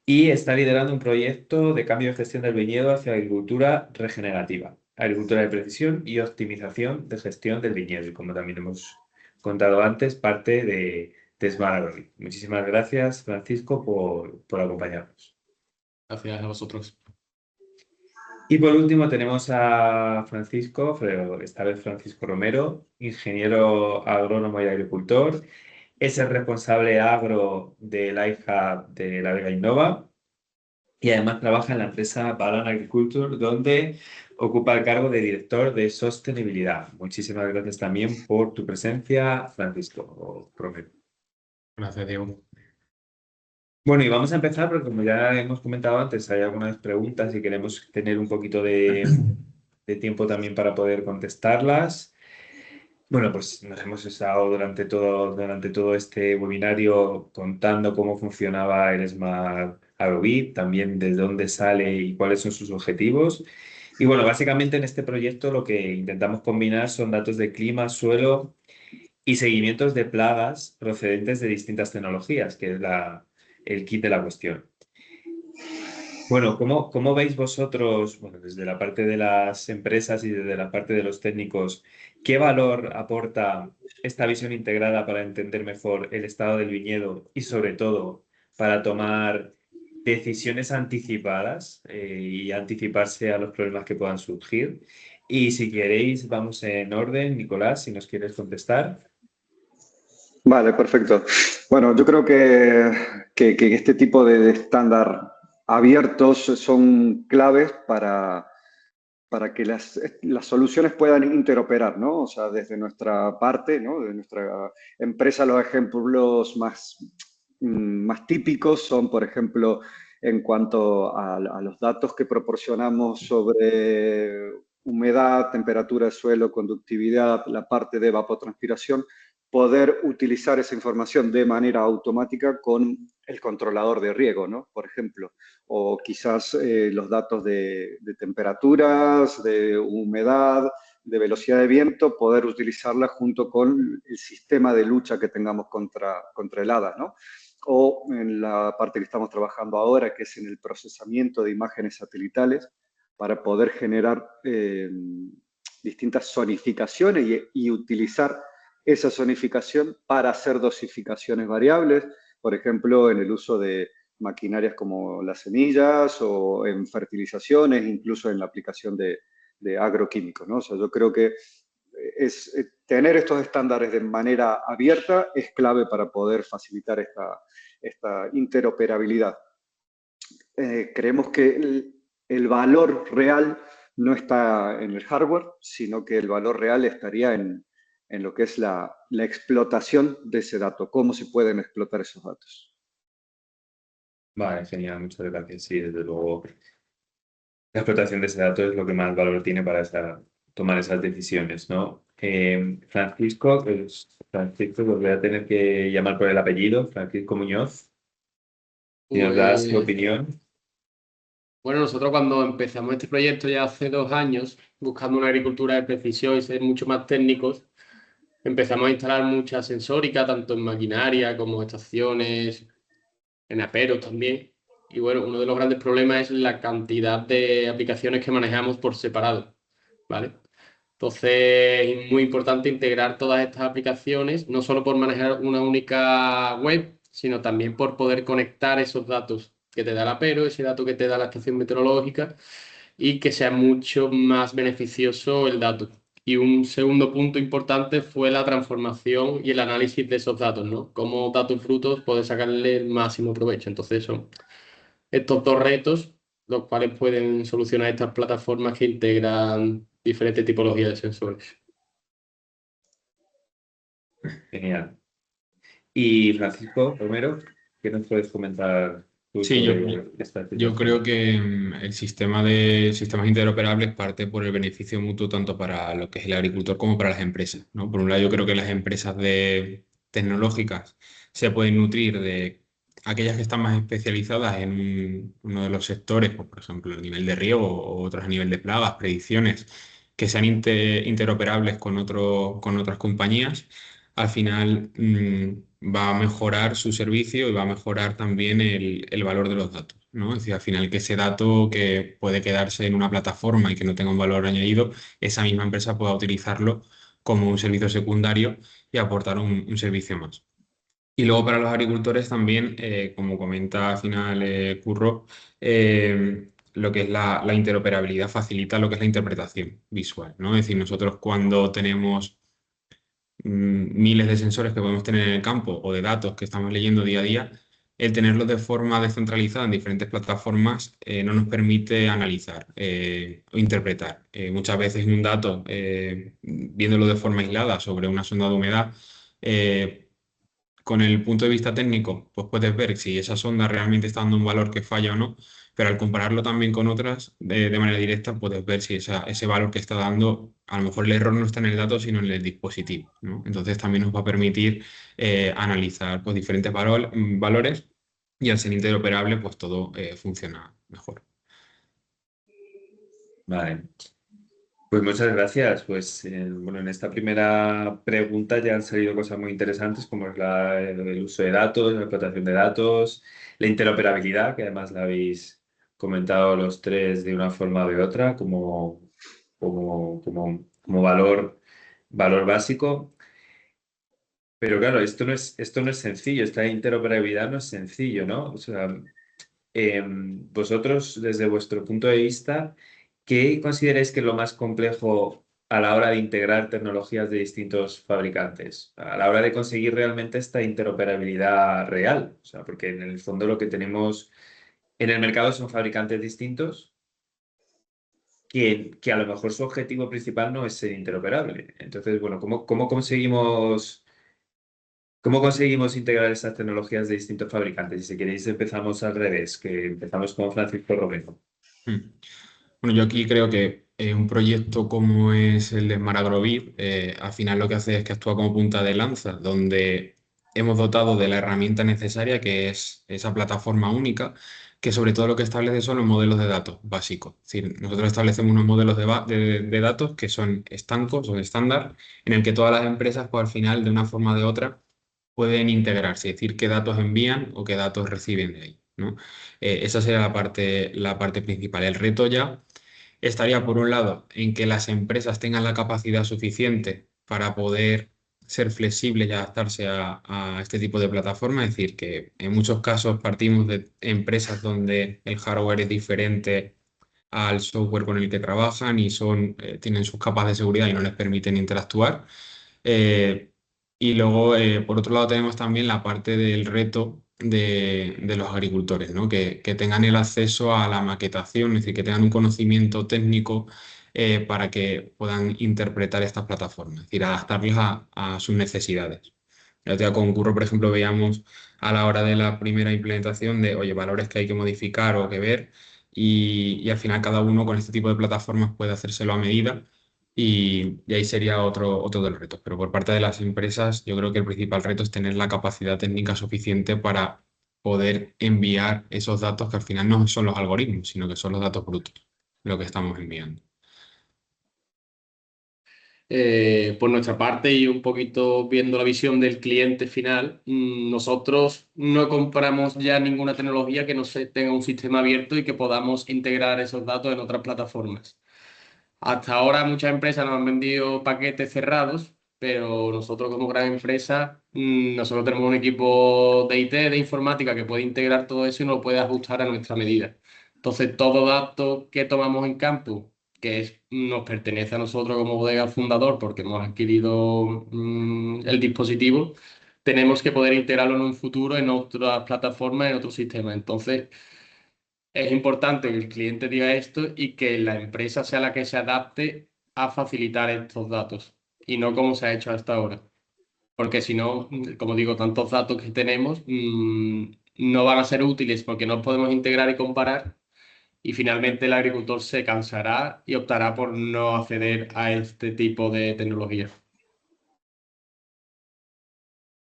E: y está liderando un proyecto de cambio de gestión del viñedo hacia agricultura regenerativa, agricultura de precisión y optimización de gestión del viñedo. Y como también hemos contado antes, parte de Smart Agrobit. Muchísimas gracias, Francisco, por acompañarnos.
G: Gracias a vosotros.
E: Y por último tenemos a Francisco, pero esta vez Francisco Romero, ingeniero agrónomo y agricultor. Es el responsable agro del iHub de La Vega Innova. y además trabaja en la empresa Balan Agriculture, donde ocupa el cargo de director de sostenibilidad. Muchísimas gracias también por tu presencia, Francisco Romero.
G: Gracias, Diego.
E: Bueno, y vamos a empezar porque como ya hemos comentado antes, hay algunas preguntas y queremos tener un poquito de tiempo también para poder contestarlas. Bueno, pues nos hemos estado durante todo este webinario contando cómo funcionaba el Smart Agrobit, también de dónde sale y cuáles son sus objetivos. Y bueno, básicamente en este proyecto lo que intentamos combinar son datos de clima, suelo y seguimientos de plagas procedentes de distintas tecnologías, que es el kit de la cuestión. Bueno, ¿cómo veis vosotros, bueno, desde la parte de las empresas y desde la parte de los técnicos, qué valor aporta esta visión integrada para entender mejor el estado del viñedo y sobre todo para tomar decisiones anticipadas y anticiparse a los problemas que puedan surgir? Y si queréis, vamos en orden. Nicolás, si nos quieres contestar.
F: Vale, perfecto. Bueno, yo creo que este tipo de estándar abiertos son claves para que las soluciones puedan interoperar, ¿no? O sea, desde nuestra parte, ¿no? De nuestra empresa, los ejemplos más típicos son, por ejemplo, en cuanto a los datos que proporcionamos sobre humedad, temperatura de suelo, conductividad, la parte de evapotranspiración, poder utilizar esa información de manera automática con el controlador de riego, ¿no? Por ejemplo, o quizás los datos de temperaturas, de humedad, de velocidad de viento, poder utilizarla junto con el sistema de lucha que tengamos contra heladas, ¿no? O en la parte que estamos trabajando ahora, que es en el procesamiento de imágenes satelitales, para poder generar distintas zonificaciones y utilizar esa zonificación para hacer dosificaciones variables, por ejemplo, en el uso de maquinarias como las semillas o en fertilizaciones, incluso en la aplicación de agroquímicos, ¿no? O sea, yo creo que tener estos estándares de manera abierta es clave para poder facilitar esta interoperabilidad. Creemos que el valor real no está en el hardware, sino que el valor real estaría en lo que es la explotación de ese dato, cómo se pueden explotar esos datos.
E: Vale, genial, muchas gracias. Sí, desde luego, la explotación de ese dato es lo que más valor tiene para tomar esas decisiones, ¿no? Francisco, os voy a tener que llamar por el apellido, Francisco Muñoz. Si nos das tu
G: Pues,
E: opinión.
G: bueno, nosotros cuando empezamos este proyecto ya hace 2 años, buscando una agricultura de precisión y ser mucho más técnicos, empezamos a instalar mucha sensórica, tanto en maquinaria como estaciones, en aperos también. Y bueno, uno de los grandes problemas es la cantidad de aplicaciones que manejamos por separado, ¿vale? Entonces es muy importante integrar todas estas aplicaciones, no solo por manejar una única web, sino también por poder conectar esos datos que te da el apero, ese dato que te da la estación meteorológica y que sea mucho más beneficioso el dato. Y un segundo punto importante fue la transformación y el análisis de esos datos, ¿no? Cómo datos frutos poder sacarle el máximo provecho. Entonces son estos dos retos los cuales pueden solucionar estas plataformas que integran diferentes tipologías de sensores.
E: Genial. Y Francisco Romero, ¿qué nos puedes comentar tú
H: Sí,
E: sobre esta
H: yo
E: situación?
H: creo que el sistema de sistemas interoperables parte por el beneficio mutuo tanto para lo que es el agricultor como para las empresas, ¿no? Por un lado, yo creo que las empresas tecnológicas se pueden nutrir de aquellas que están más especializadas en uno de los sectores, pues, por ejemplo, el nivel de riego o otros a nivel de plagas, predicciones, que sean interoperables con otras compañías. Al final va a mejorar su servicio y va a mejorar también el valor de los datos, ¿no? Es decir, al final que ese dato que puede quedarse en una plataforma y que no tenga un valor añadido, esa misma empresa pueda utilizarlo como un servicio secundario y aportar un servicio más. Y luego para los agricultores también, como comenta al final Curro, lo que es la interoperabilidad facilita lo que es la interpretación visual, ¿no? Es decir, nosotros cuando tenemos miles de sensores que podemos tener en el campo o de datos que estamos leyendo día a día, el tenerlo de forma descentralizada en diferentes plataformas no nos permite analizar o interpretar. Muchas veces un dato, viéndolo de forma aislada sobre una sonda de humedad, con el punto de vista técnico, pues puedes ver si esa sonda realmente está dando un valor que falla o no, pero al compararlo también con otras de manera directa, puedes ver si ese valor que está dando, a lo mejor el error no está en el dato, sino en el dispositivo, ¿no? Entonces también nos va a permitir analizar pues, diferentes valores y al ser interoperable, pues todo funciona mejor.
E: Vale. Pues muchas gracias. Pues bueno, en esta primera pregunta ya han salido cosas muy interesantes como es el uso de datos, la explotación de datos, la interoperabilidad, que además la habéis comentado los tres de una forma o de otra como valor básico. Pero claro, esto no es sencillo, esta interoperabilidad no es sencillo, ¿no? O sea, vosotros, desde vuestro punto de vista, ¿qué consideráis que es lo más complejo a la hora de integrar tecnologías de distintos fabricantes? A la hora de conseguir realmente esta interoperabilidad real. O sea, porque en el fondo lo que tenemos en el mercado son fabricantes distintos que a lo mejor su objetivo principal no es ser interoperable. Entonces, bueno, ¿cómo conseguimos integrar esas tecnologías de distintos fabricantes? Y si queréis empezamos al revés, que empezamos con Francisco Romero.
H: Bueno, yo aquí creo que un proyecto como es el de Smart al final lo que hace es que actúa como punta de lanza, donde hemos dotado de la herramienta necesaria, que es esa plataforma única, que sobre todo lo que establece son los modelos de datos básicos. Es decir, nosotros establecemos unos modelos de datos que son estancos o estándar, en el que todas las empresas, pues al final, de una forma o de otra, pueden integrarse, es decir, qué datos envían o qué datos reciben de ahí, ¿no? Esa sería la parte principal. El reto ya estaría, por un lado, en que las empresas tengan la capacidad suficiente para poder ser flexibles y adaptarse a este tipo de plataformas. Es decir, que en muchos casos partimos de empresas donde el hardware es diferente al software con el que trabajan y tienen sus capas de seguridad y no les permiten interactuar. Eh, y luego, por otro lado, tenemos también la parte del reto de los agricultores, ¿no? Que tengan el acceso a la maquetación, es decir, que tengan un conocimiento técnico para que puedan interpretar estas plataformas, es decir, adaptarlas a sus necesidades. El otro día con Curro, por ejemplo, veíamos a la hora de la primera implementación de, oye, valores que hay que modificar o que ver, y al final cada uno con este tipo de plataformas puede hacérselo a medida y ahí sería otro de los retos. Pero por parte de las empresas, yo creo que el principal reto es tener la capacidad técnica suficiente para poder enviar esos datos que al final no son los algoritmos, sino que son los datos brutos, lo que estamos enviando.
G: Por nuestra parte y un poquito viendo la visión del cliente final, nosotros no compramos ya ninguna tecnología que no tenga un sistema abierto y que podamos integrar esos datos en otras plataformas. Hasta ahora muchas empresas nos han vendido paquetes cerrados, pero nosotros como gran empresa, nosotros tenemos un equipo de IT, de informática, que puede integrar todo eso y nos lo puede ajustar a nuestra medida. Entonces, todo dato que tomamos en campo, nos pertenece a nosotros como bodega fundador porque hemos adquirido el dispositivo, tenemos que poder integrarlo en un futuro en otras plataformas, en otros sistemas. Entonces, es importante que el cliente diga esto y que la empresa sea la que se adapte a facilitar estos datos y no como se ha hecho hasta ahora. Porque si no, como digo, tantos datos que tenemos no van a ser útiles porque no podemos integrar y comparar y finalmente el agricultor se cansará y optará por no acceder a este tipo de tecnología.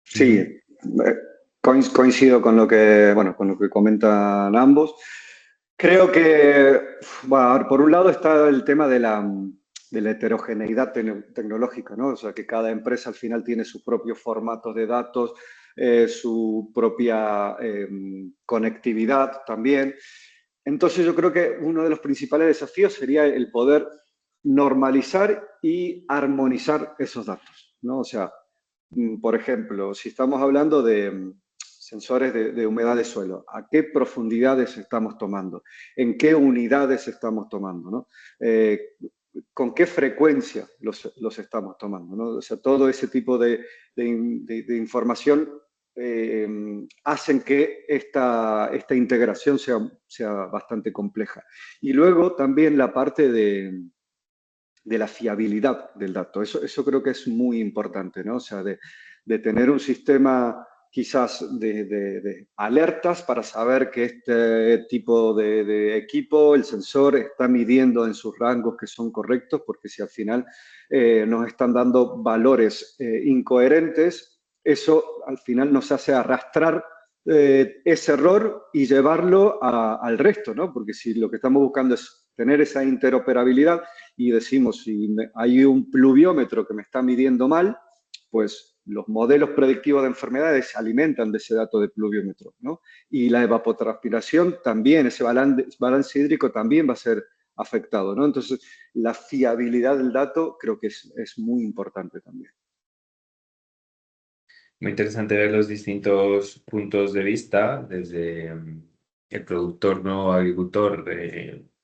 F: Sí, coincido con lo que, bueno, con lo que comentan ambos. Creo que, bueno, a ver, por un lado está el tema de la heterogeneidad tecnológica, ¿no? O sea, que cada empresa al final tiene sus propios formatos de datos, su propia conectividad también. Entonces yo creo que uno de los principales desafíos sería el poder normalizar y armonizar esos datos, ¿no? O sea, por ejemplo, si estamos hablando de sensores de humedad de suelo, ¿a qué profundidades estamos tomando? ¿En qué unidades estamos tomando? ¿No? ¿Con qué frecuencia los estamos tomando? ¿No? O sea, todo ese tipo de información hacen que esta integración sea bastante compleja. Y luego también la parte de la fiabilidad del dato. Eso creo que es muy importante, ¿no? O sea, de tener un sistema quizás de alertas para saber que este tipo de equipo, el sensor, está midiendo en sus rangos que son correctos, porque si al final nos están dando valores incoherentes, eso al final nos hace arrastrar ese error y llevarlo al resto, ¿no? Porque si lo que estamos buscando es tener esa interoperabilidad y decimos, si hay un pluviómetro que me está midiendo mal, pues los modelos predictivos de enfermedades se alimentan de ese dato de pluviómetro, ¿no? Y la evapotranspiración también, ese balance hídrico también va a ser afectado, ¿no? Entonces, la fiabilidad del dato creo que es muy importante también.
E: Muy interesante ver los distintos puntos de vista, desde el productor, no agricultor,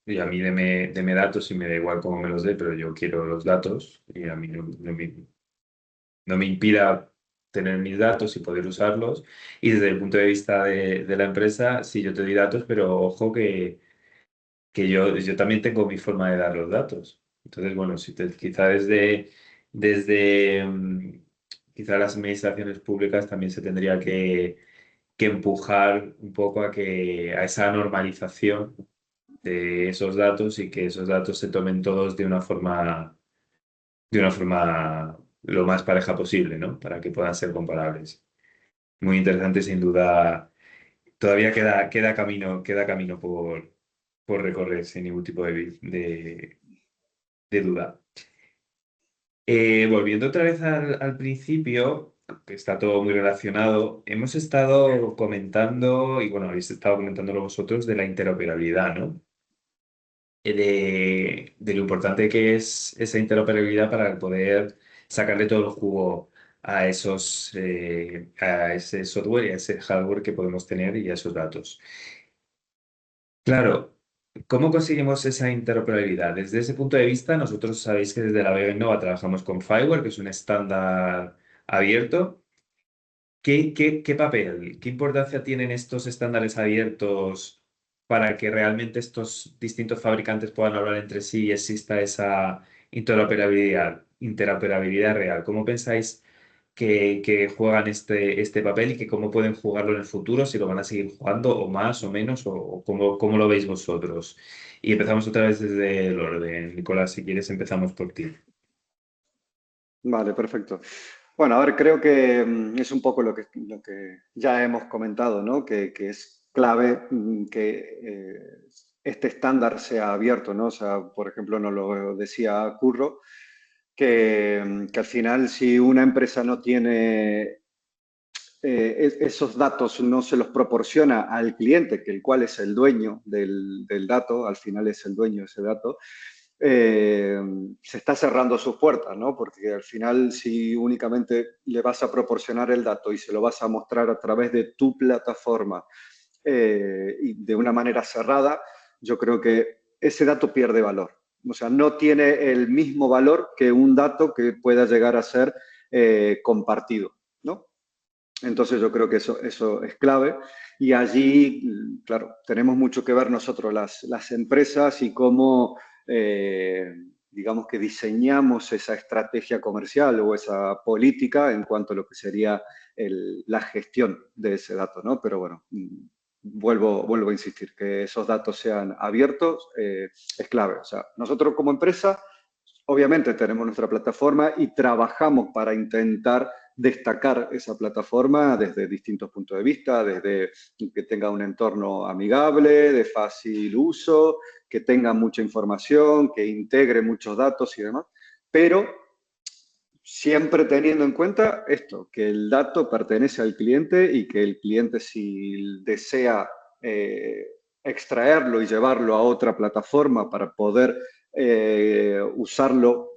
E: y a mí deme datos y me da igual cómo me los dé, pero yo quiero los datos y a mí no me impida tener mis datos y poder usarlos. Y desde el punto de vista de la empresa, sí, yo te doy datos, pero ojo que yo también tengo mi forma de dar los datos. Entonces, bueno, quizá desde quizá las administraciones públicas también se tendría que empujar un poco a esa normalización de esos datos y que esos datos se tomen todos de una forma lo más pareja posible, ¿no? Para que puedan ser comparables. Muy interesante, sin duda. Todavía queda camino por recorrer sin ningún tipo de duda. Volviendo otra vez al principio, que está todo muy relacionado, hemos estado comentando, y bueno, habéis estado comentándolo vosotros, de la interoperabilidad, ¿no? De lo importante que es esa interoperabilidad para poder sacarle todo el jugo a ese software y a ese hardware que podemos tener y a esos datos. Claro, ¿cómo conseguimos esa interoperabilidad? Desde ese punto de vista, nosotros sabéis que desde la Vega Innova trabajamos con FireWare, que es un estándar abierto. ¿Qué papel, qué importancia tienen estos estándares abiertos para que realmente estos distintos fabricantes puedan hablar entre sí y exista esa interoperabilidad real? ¿Cómo pensáis que juegan este papel y que cómo pueden jugarlo en el futuro, si lo van a seguir jugando o más o menos, o cómo lo veis vosotros? Y empezamos otra vez desde el orden. Nicolás, si quieres, empezamos por ti.
F: Vale, perfecto. Bueno, a ver, creo que es un poco lo que ya hemos comentado, ¿no? Que es clave que este estándar sea abierto, ¿no? O sea, por ejemplo, nos lo decía Curro, que al final si una empresa no tiene esos datos, no se los proporciona al cliente, que el cual es el dueño del dato, al final es el dueño de ese dato, se está cerrando sus puertas, ¿no? Porque al final, si únicamente le vas a proporcionar el dato y se lo vas a mostrar a través de tu plataforma y de una manera cerrada, yo creo que ese dato pierde valor. O sea, no tiene el mismo valor que un dato que pueda llegar a ser compartido, ¿no? Entonces yo creo que eso es clave y allí, claro, tenemos mucho que ver nosotros las empresas y cómo, digamos que diseñamos esa estrategia comercial o esa política en cuanto a lo que sería la gestión de ese dato, ¿no? Pero bueno, vuelvo a insistir, que esos datos sean abiertos es clave. O sea, nosotros como empresa, obviamente tenemos nuestra plataforma y trabajamos para intentar destacar esa plataforma desde distintos puntos de vista, desde que tenga un entorno amigable, de fácil uso, que tenga mucha información, que integre muchos datos y demás, pero siempre teniendo en cuenta esto, que el dato pertenece al cliente y que el cliente si desea extraerlo y llevarlo a otra plataforma para poder usarlo.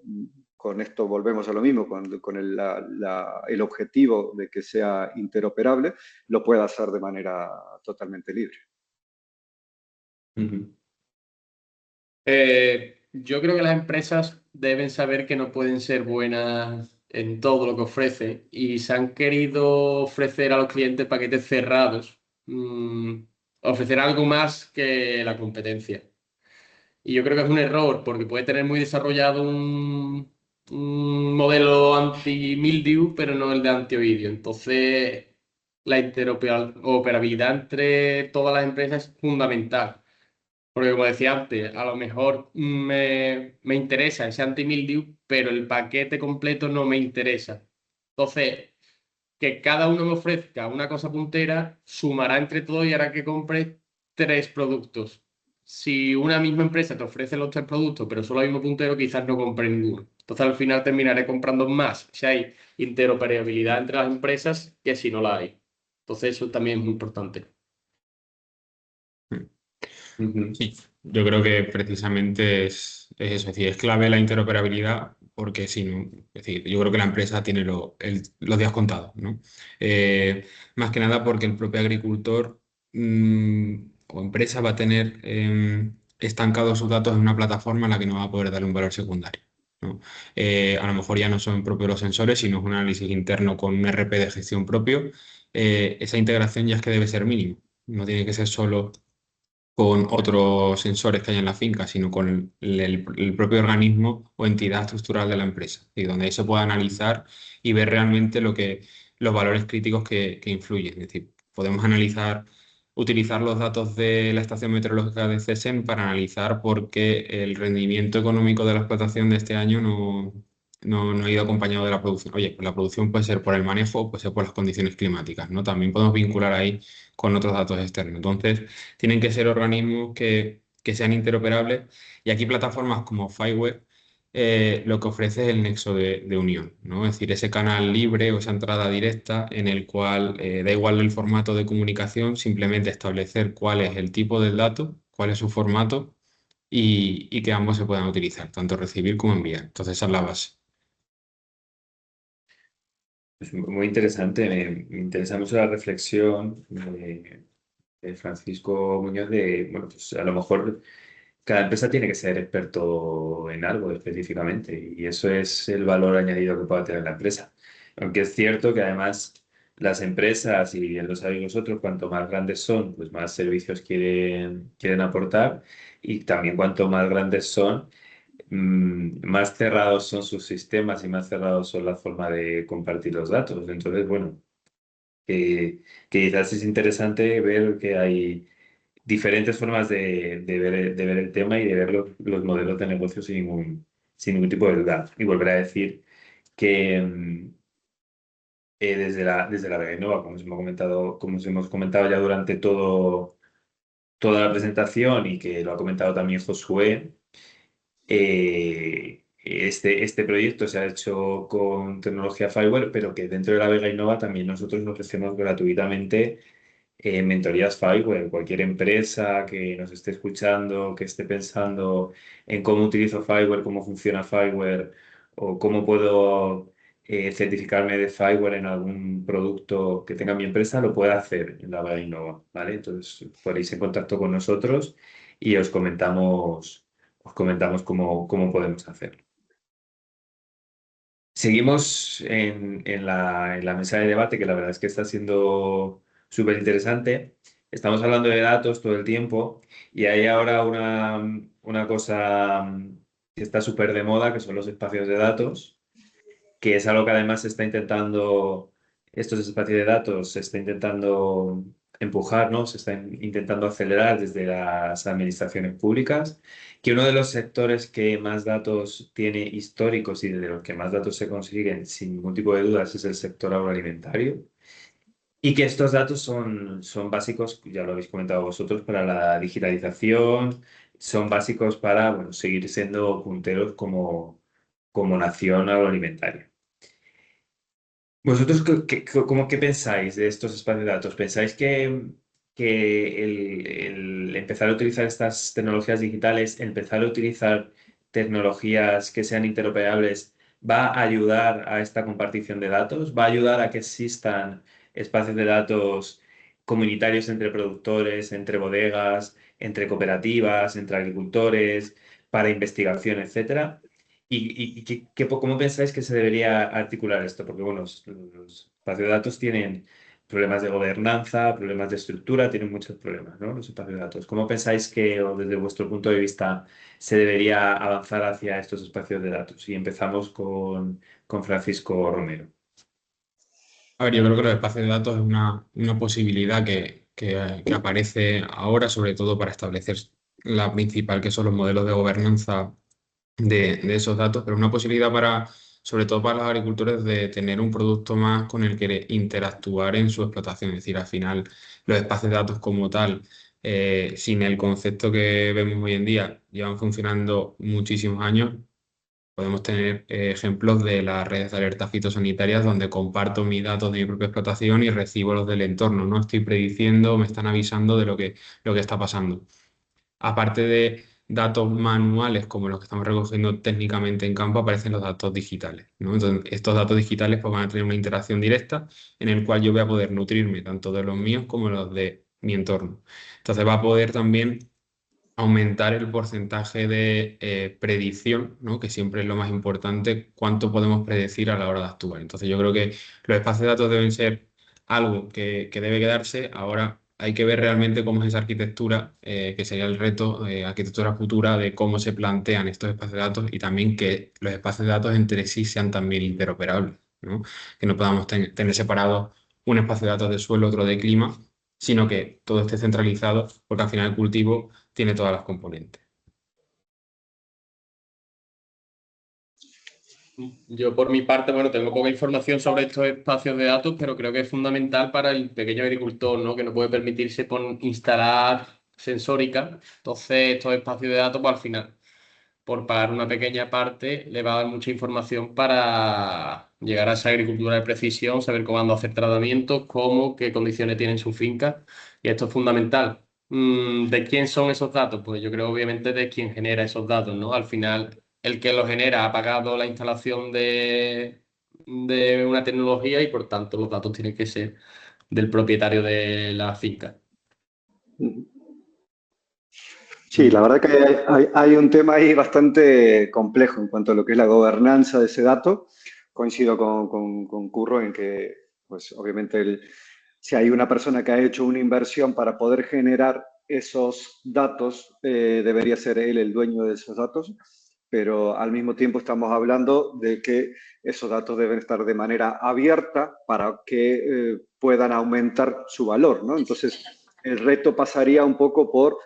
F: Con esto volvemos a lo mismo, con el objetivo de que sea interoperable, lo pueda hacer de manera totalmente libre.
G: Yo creo que las empresas deben saber que no pueden ser buenas en todo lo que ofrece y se han querido ofrecer a los clientes paquetes cerrados, ofrecer algo más que la competencia. Y yo creo que es un error porque puede tener muy desarrollado un modelo anti-mildew, pero no el de anti-oidio. Entonces, la interoperabilidad entre todas las empresas es fundamental. Porque como decía antes, a lo mejor me interesa ese anti-mildew, pero el paquete completo no me interesa. Entonces, que cada uno me ofrezca una cosa puntera, sumará entre todo y hará que compre 3 productos. Si una misma empresa te ofrece los 3 productos, pero solo hay uno puntero, quizás no compre ninguno. Entonces al final terminaré comprando más si hay interoperabilidad entre las empresas que si no la hay. Entonces eso también es muy importante.
H: Sí, yo creo que precisamente es eso, es decir, es clave la interoperabilidad porque si no, es decir, yo creo que la empresa tiene los días contados, ¿no? Más que nada porque el propio agricultor o empresa va a tener estancados sus datos en una plataforma en la que no va a poder darle un valor secundario, ¿no? A lo mejor ya no son propios los sensores, sino es un análisis interno con un RP de gestión propio. Esa integración ya es que debe ser mínima, no tiene que ser solo con otros sensores que hay en la finca, sino con el propio organismo o entidad estructural de la empresa, y donde ahí se pueda analizar y ver realmente los valores críticos que influyen. Es decir, podemos utilizar los datos de la estación meteorológica de CESEN para analizar por qué el rendimiento económico de la explotación de este año no ha ido acompañado de la producción. Oye, pues la producción puede ser por el manejo, puede ser por las condiciones climáticas, ¿no? También podemos vincular ahí con otros datos externos. Entonces, tienen que ser organismos que sean interoperables, y aquí plataformas como Fireware lo que ofrece es el nexo de unión, ¿no? Es decir, ese canal libre o esa entrada directa en el cual da igual el formato de comunicación, simplemente establecer cuál es el tipo del dato, cuál es su formato y que ambos se puedan utilizar, tanto recibir como enviar. Entonces esa es la base.
E: Es muy interesante, me interesa mucho la reflexión de Francisco Muñoz de, bueno, pues a lo mejor cada empresa tiene que ser experto en algo específicamente y eso es el valor añadido que pueda tener la empresa. Aunque es cierto que además las empresas, y bien lo sabéis vosotros, cuanto más grandes son, pues más servicios quieren aportar, y también cuanto más grandes son, más cerrados son sus sistemas y más cerrados son la forma de compartir los datos. Entonces, bueno, que quizás es interesante ver que hay diferentes formas de ver el tema y de ver los modelos de negocio sin ningún tipo de duda. Y volver a decir que desde la Vega Innova, como os hemos comentado ya durante toda la presentación y que lo ha comentado también Josué, este proyecto se ha hecho con tecnología Fireware, pero que dentro de la Vega Innova también nosotros ofrecemos gratuitamente mentorías Fireware. Cualquier empresa que nos esté escuchando, que esté pensando en cómo utilizo Fireware, cómo funciona Fireware o cómo puedo certificarme de Fireware en algún producto que tenga mi empresa, lo puede hacer en la Vega Innova, ¿vale? Entonces, ponéis en contacto con nosotros y os comentamos cómo podemos hacerlo. Seguimos en la mesa de debate, que la verdad es que está siendo súper interesante. Estamos hablando de datos todo el tiempo y hay ahora una cosa que está súper de moda, que son los espacios de datos, que es algo que además estos espacios de datos se está intentando empujar, ¿no? Se está intentando acelerar desde las administraciones públicas, que uno de los sectores que más datos tiene históricos y de los que más datos se consiguen sin ningún tipo de dudas es el sector agroalimentario. Y que estos datos son básicos, ya lo habéis comentado vosotros, para la digitalización, son básicos para, bueno, seguir siendo punteros como nación agroalimentaria. ¿Vosotros qué pensáis de estos espacios de datos? ¿Pensáis que el empezar a utilizar estas tecnologías digitales, empezar a utilizar tecnologías que sean interoperables, va a ayudar a esta compartición de datos? ¿Va a ayudar a que existan espacios de datos comunitarios entre productores, entre bodegas, entre cooperativas, entre agricultores, para investigación, etcétera? ¿Cómo pensáis que se debería articular esto? Porque, bueno, los espacios de datos tienen problemas de gobernanza, problemas de estructura, tienen muchos problemas, ¿no? Los espacios de datos. ¿Cómo pensáis que, o desde vuestro punto de vista, se debería avanzar hacia estos espacios de datos? Y empezamos con Francisco Romero.
H: A ver, yo creo que los espacios de datos es una posibilidad que aparece ahora, sobre todo para establecer la principal, que son los modelos de gobernanza de esos datos, pero una posibilidad para, sobre todo para los agricultores, de tener un producto más con el que interactuar en su explotación. Es decir, al final, los espacios de datos como tal, sin el concepto que vemos hoy en día, llevan funcionando muchísimos años. Podemos tener ejemplos de las redes de alertas fitosanitarias donde comparto mis datos de mi propia explotación y recibo los del entorno, ¿no? Estoy prediciendo, me están avisando de lo que está pasando. Aparte de datos manuales como los que estamos recogiendo técnicamente en campo, aparecen los datos digitales, ¿no? Entonces, estos datos digitales pues, van a tener una interacción directa en el cual yo voy a poder nutrirme tanto de los míos como de los de mi entorno. Entonces, va a poder también aumentar el porcentaje de predicción, ¿no? Que siempre es lo más importante, cuánto podemos predecir a la hora de actuar. Entonces yo creo que los espacios de datos deben ser algo que debe quedarse. Ahora hay que ver realmente cómo es esa arquitectura, que sería el reto, arquitectura futura de cómo se plantean estos espacios de datos y también que los espacios de datos entre sí sean también interoperables, ¿no? Que no podamos tener separados un espacio de datos de suelo, otro de clima, sino que todo esté centralizado, porque al final el cultivo tiene todas las componentes.
G: Yo por mi parte, bueno, tengo poca información sobre estos espacios de datos, pero creo que es fundamental para el pequeño agricultor, ¿no? Que no puede permitirse instalar sensórica. Entonces, estos espacios de datos, pues al final, por pagar una pequeña parte, le va a dar mucha información para llegar a esa agricultura de precisión, saber cuándo hacer tratamientos, cómo, qué condiciones tiene su finca. Y esto es fundamental. ¿De quién son esos datos? Pues yo creo obviamente de quien genera esos datos, ¿no? Al final, el que los genera ha pagado la instalación de una tecnología y por tanto los datos tienen que ser del propietario de la finca.
F: Sí, la verdad que hay un tema ahí bastante complejo en cuanto a lo que es la gobernanza de ese dato. Coincido con Curro en que, pues obviamente, si hay una persona que ha hecho una inversión para poder generar esos datos, debería ser él el dueño de esos datos, pero al mismo tiempo estamos hablando de que esos datos deben estar de manera abierta para que puedan aumentar su valor, ¿no? Entonces, el reto pasaría un poco por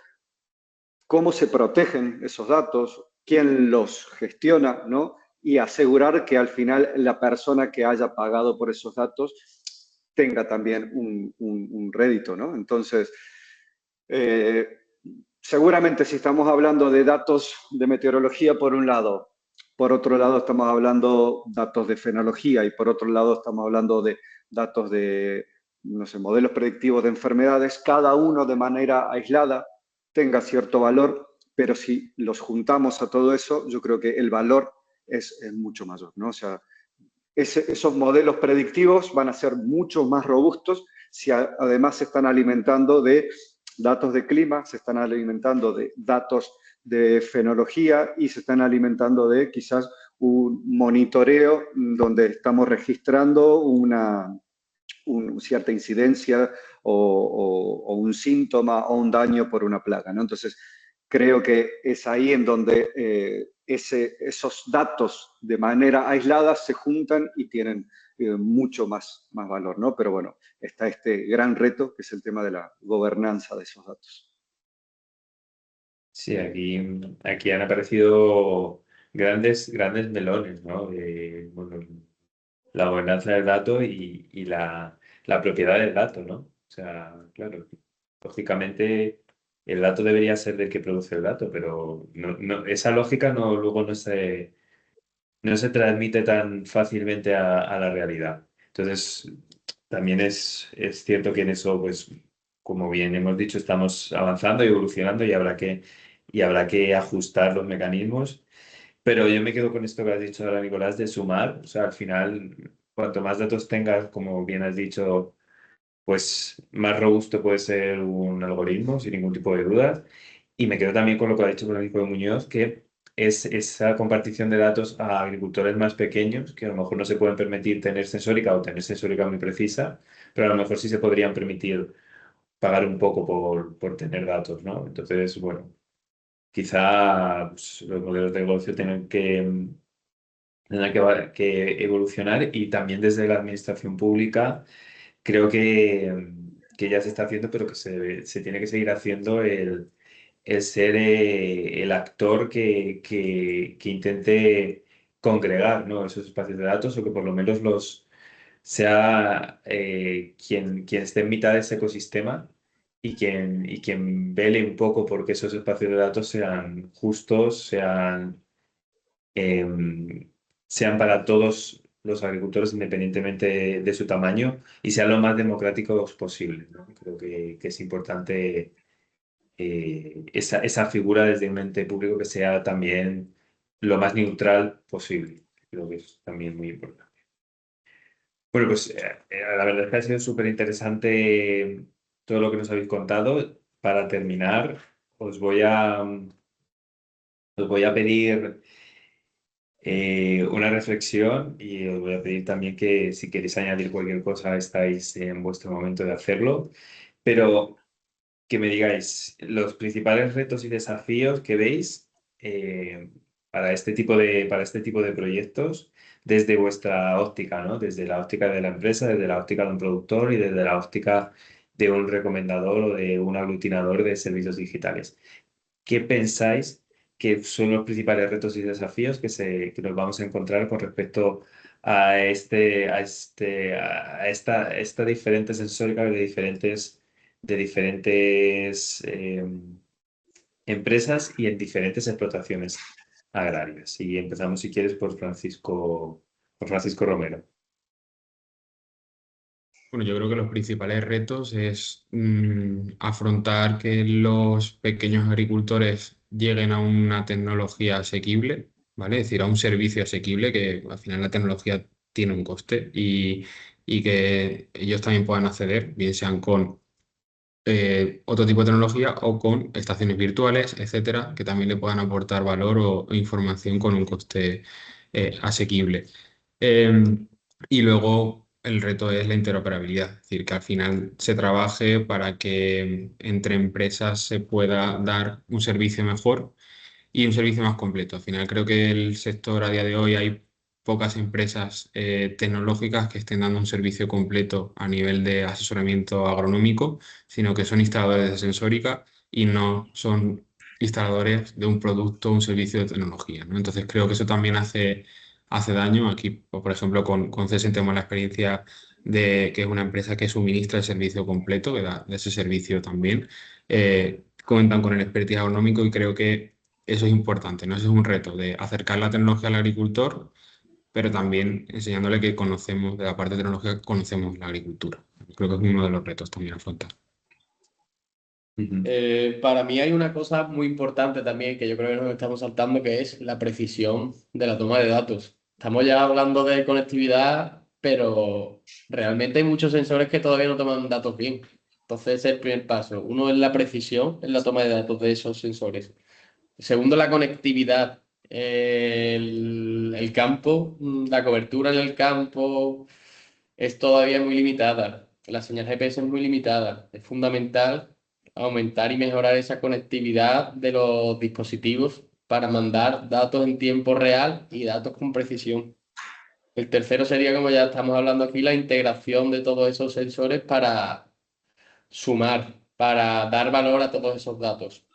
F: cómo se protegen esos datos, quién los gestiona, ¿no? Y asegurar que al final la persona que haya pagado por esos datos tenga también un rédito, ¿no? Entonces, seguramente si estamos hablando de datos de meteorología por un lado, por otro lado estamos hablando datos de fenología y por otro lado estamos hablando de datos de, no sé, modelos predictivos de enfermedades, cada uno de manera aislada tenga cierto valor, pero si los juntamos a todo eso, yo creo que el valor es mucho mayor, ¿no? O sea, esos modelos predictivos van a ser mucho más robustos si además se están alimentando de datos de clima, se están alimentando de datos de fenología y se están alimentando de quizás un monitoreo donde estamos registrando una cierta incidencia o un síntoma o un daño por una plaga, ¿no? Entonces, creo que es ahí en donde esos datos de manera aislada se juntan y tienen mucho más valor, ¿no? Pero bueno, está este gran reto que es el tema de la gobernanza de esos datos.
E: Sí, aquí han aparecido grandes melones, ¿no? Bueno, la gobernanza del dato y la propiedad del dato, ¿no? O sea, claro, lógicamente el dato debería ser del que produce el dato, pero esa lógica luego no se transmite tan fácilmente a la realidad. Entonces, también es cierto que en eso, pues, como bien hemos dicho, estamos avanzando y evolucionando y habrá que ajustar los mecanismos. Pero yo me quedo con esto que has dicho ahora, Nicolás, de sumar. O sea, al final, cuanto más datos tengas, como bien has dicho, pues más robusto puede ser un algoritmo, sin ningún tipo de dudas. Y me quedo también con lo que ha dicho Francisco Muñoz, que es esa compartición de datos a agricultores más pequeños que a lo mejor no se pueden permitir tener sensórica o tener sensórica muy precisa, pero a lo mejor sí se podrían permitir pagar un poco por tener datos, ¿no? Entonces, bueno, quizá pues, los modelos de negocio tendrán que evolucionar y también desde la administración pública creo que ya se está haciendo, pero que se tiene que seguir haciendo el ser el actor que intente congregar, ¿no? esos espacios de datos o que por lo menos sea quien esté en mitad de ese ecosistema y quien vele un poco porque esos espacios de datos sean justos, sean para todos los agricultores independientemente de su tamaño y sean lo más democráticos posible, ¿no? Creo que es importante esa figura desde un ente público que sea también lo más neutral posible. Creo que es también muy importante. Bueno, pues la verdad es que ha sido súper interesante todo lo que nos habéis contado. Para terminar, os voy a pedir una reflexión y os voy a pedir también que si queréis añadir cualquier cosa estáis en vuestro momento de hacerlo, pero que me digáis los principales retos y desafíos que veis para este tipo de proyectos desde vuestra óptica, ¿no? Desde la óptica de la empresa, desde la óptica de un productor y desde la óptica de un recomendador o de un aglutinador de servicios digitales. ¿Qué pensáis que son los principales retos y desafíos que nos vamos a encontrar con respecto a esta diferente sensórica de diferentes empresas y en diferentes explotaciones agrarias? Y empezamos, si quieres, por Francisco Romero.
H: Bueno, yo creo que los principales retos es afrontar que los pequeños agricultores lleguen a una tecnología asequible, ¿vale? Es decir, a un servicio asequible, que al final la tecnología tiene un coste y que ellos también puedan acceder, bien sean con otro tipo de tecnología o con estaciones virtuales, etcétera, que también le puedan aportar valor o información con un coste asequible. Y luego el reto es la interoperabilidad, es decir, que al final se trabaje para que entre empresas se pueda dar un servicio mejor y un servicio más completo. Al final creo que el sector a día de hoy hay pocas empresas tecnológicas que estén dando un servicio completo a nivel de asesoramiento agronómico, sino que son instaladores de sensórica y no son instaladores de un producto o un servicio de tecnología, ¿no? Entonces creo que eso también hace daño. Aquí, por ejemplo, con CESEN tenemos la experiencia de que es una empresa que suministra el servicio completo, que da ese servicio también. Cuentan con el expertise agronómico y creo que eso es importante, ¿no? Eso es un reto de acercar la tecnología al agricultor, pero también enseñándole que conocemos, de la parte de tecnología, conocemos la agricultura. Creo que es uno de los retos también a afrontar.
G: Para mí hay una cosa muy importante también que yo creo que nos estamos saltando, que es la precisión de la toma de datos. Estamos ya hablando de conectividad, pero realmente hay muchos sensores que todavía no toman datos bien. Entonces, ese es el primer paso. Uno es la precisión en la toma de datos de esos sensores. Segundo, la conectividad. El campo, la cobertura en el campo es todavía muy limitada. La señal GPS es muy limitada. Es fundamental aumentar y mejorar esa conectividad de los dispositivos para mandar datos en tiempo real y datos con precisión. El tercero sería, como ya estamos hablando aquí, la integración de todos esos sensores para sumar, para dar valor a todos esos datos.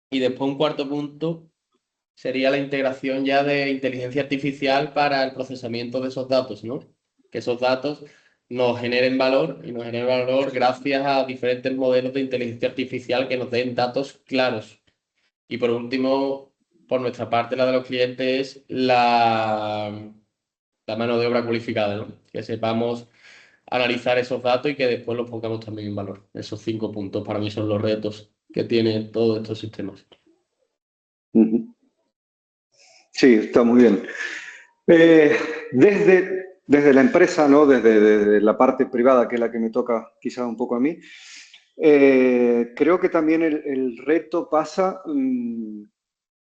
G: Y después un cuarto punto sería la integración ya de inteligencia artificial para el procesamiento de esos datos, ¿no? Que esos datos nos generen valor y nos generen valor gracias a diferentes modelos de inteligencia artificial que nos den datos claros. Y por último, por nuestra parte, la de los clientes, es la mano de obra cualificada, ¿no? Que sepamos analizar esos datos y que después los pongamos también en valor. Esos 5 puntos para mí son los retos que tienen todos estos sistemas.
F: Sí, está muy bien. Desde la empresa, ¿no? Desde la parte privada, que es la que me toca quizás un poco a mí, creo que también el reto pasa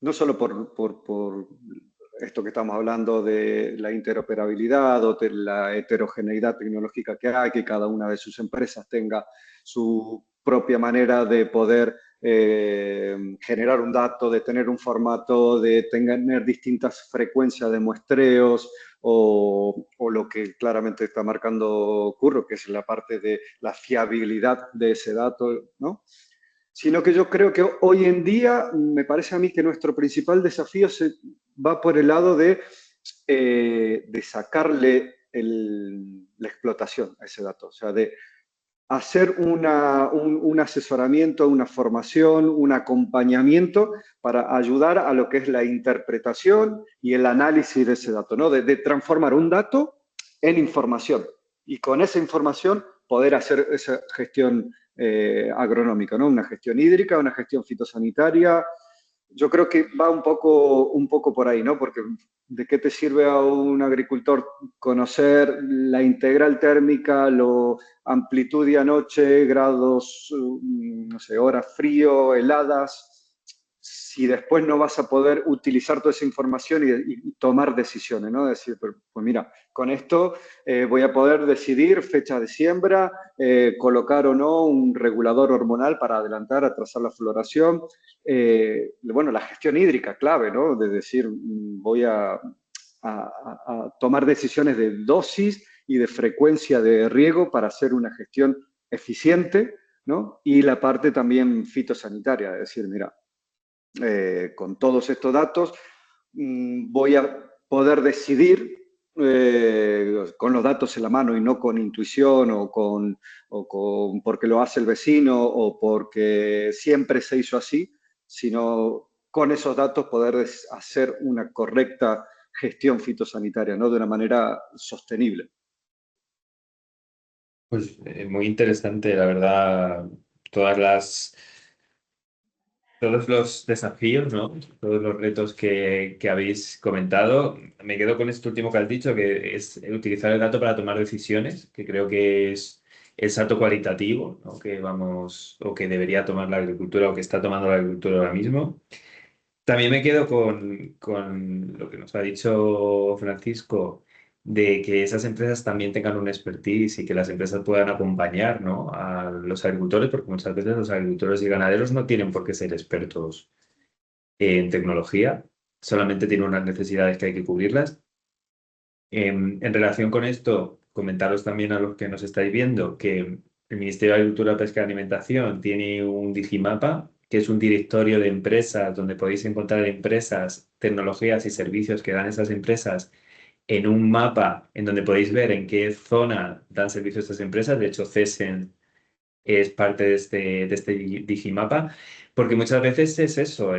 F: no solo por esto que estamos hablando de la interoperabilidad o de la heterogeneidad tecnológica que hay, que cada una de sus empresas tenga su propia manera de poder generar un dato, de tener un formato, de tener distintas frecuencias de muestreos o lo que claramente está marcando Curro, que es la parte de la fiabilidad de ese dato, ¿no? Sino que yo creo que hoy en día me parece a mí que nuestro principal desafío va por el lado de sacarle la explotación a ese dato, o sea, de hacer un asesoramiento, una formación, un acompañamiento para ayudar a lo que es la interpretación y el análisis de ese dato, ¿no? De transformar un dato en información y con esa información poder hacer esa gestión agronómica, ¿no? Una gestión hídrica, una gestión fitosanitaria. Yo creo que va un poco por ahí, ¿no? Porque ¿de qué te sirve a un agricultor conocer la integral térmica, la amplitud de anoche, grados, no sé, horas frío, heladas, si después no vas a poder utilizar toda esa información y tomar decisiones, ¿no? Decir, pues mira, con esto voy a poder decidir fecha de siembra, colocar o no un regulador hormonal para adelantar, atrasar la floración. Bueno, la gestión hídrica clave, ¿no? De decir, voy a tomar decisiones de dosis y de frecuencia de riego para hacer una gestión eficiente, ¿no? Y la parte también fitosanitaria, es decir, mira, con todos estos datos voy a poder decidir con los datos en la mano y no con intuición o con porque lo hace el vecino o porque siempre se hizo así, sino con esos datos poder hacer una correcta gestión fitosanitaria, ¿no? De una manera sostenible.
E: Pues muy interesante, la verdad, todos los desafíos, ¿no? Todos los retos que habéis comentado. Me quedo con esto último que has dicho, que es utilizar el dato para tomar decisiones, que creo que es el salto cualitativo, ¿no? Que vamos, o que debería tomar la agricultura, o que está tomando la agricultura ahora mismo. También me quedo con lo que nos ha dicho Francisco, de que esas empresas también tengan un expertise y que las empresas puedan acompañar, ¿no? A los agricultores, porque muchas veces los agricultores y ganaderos no tienen por qué ser expertos en tecnología, solamente tienen unas necesidades que hay que cubrirlas. En relación con esto, comentaros también a los que nos estáis viendo que el Ministerio de Agricultura, Pesca y Alimentación tiene un Digimapa, que es un directorio de empresas donde podéis encontrar empresas, tecnologías y servicios que dan esas empresas en un mapa en donde podéis ver en qué zona dan servicios estas empresas. De hecho, CESEN es parte de este Digimapa, porque muchas veces es eso,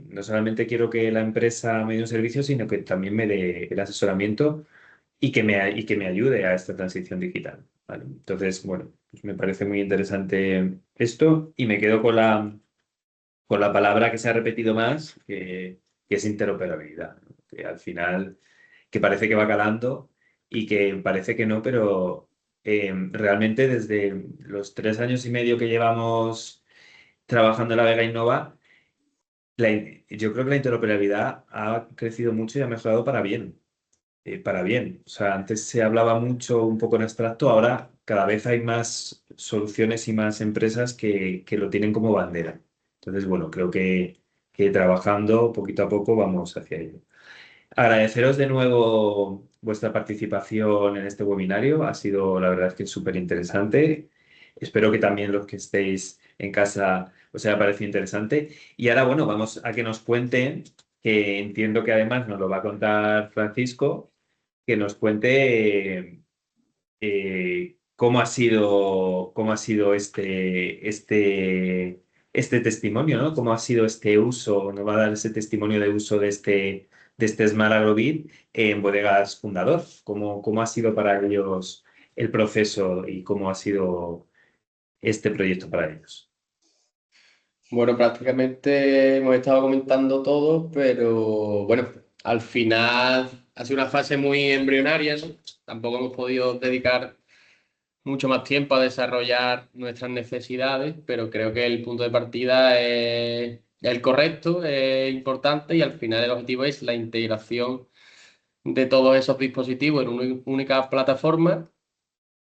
E: no solamente quiero que la empresa me dé un servicio, sino que también me dé el asesoramiento y que me ayude a esta transición digital, ¿vale? Entonces, bueno, pues me parece muy interesante esto y me quedo con la palabra que se ha repetido más, que es interoperabilidad, ¿no? Que al final, que parece que va calando y que parece que no, pero realmente desde los 3 años y medio que llevamos trabajando en la Vega Innova, yo creo que la interoperabilidad ha crecido mucho y ha mejorado para bien. Para bien. O sea, antes se hablaba mucho un poco en abstracto, ahora cada vez hay más soluciones y más empresas que lo tienen como bandera. Entonces, bueno, creo que trabajando poquito a poco vamos hacia ello. Agradeceros de nuevo vuestra participación en este webinario. Ha sido, la verdad, es que súper interesante. Espero que también los que estéis en casa os haya parecido interesante. Y ahora, bueno, vamos a que nos cuenten, que entiendo que además nos lo va a contar Francisco, que nos cuente cómo ha sido este testimonio, ¿no? Cómo ha sido este uso, nos va a dar ese testimonio de uso de este Smart Agrobit en Bodegas Fundador. ¿Cómo ha sido para ellos el proceso y cómo ha sido este proyecto para ellos?
G: Bueno, prácticamente hemos estado comentando todo, pero bueno, al final ha sido una fase muy embrionaria, ¿no? Tampoco hemos podido dedicar mucho más tiempo a desarrollar nuestras necesidades, pero creo que el punto de partida es el correcto, es importante y al final el objetivo es la integración de todos esos dispositivos en una única plataforma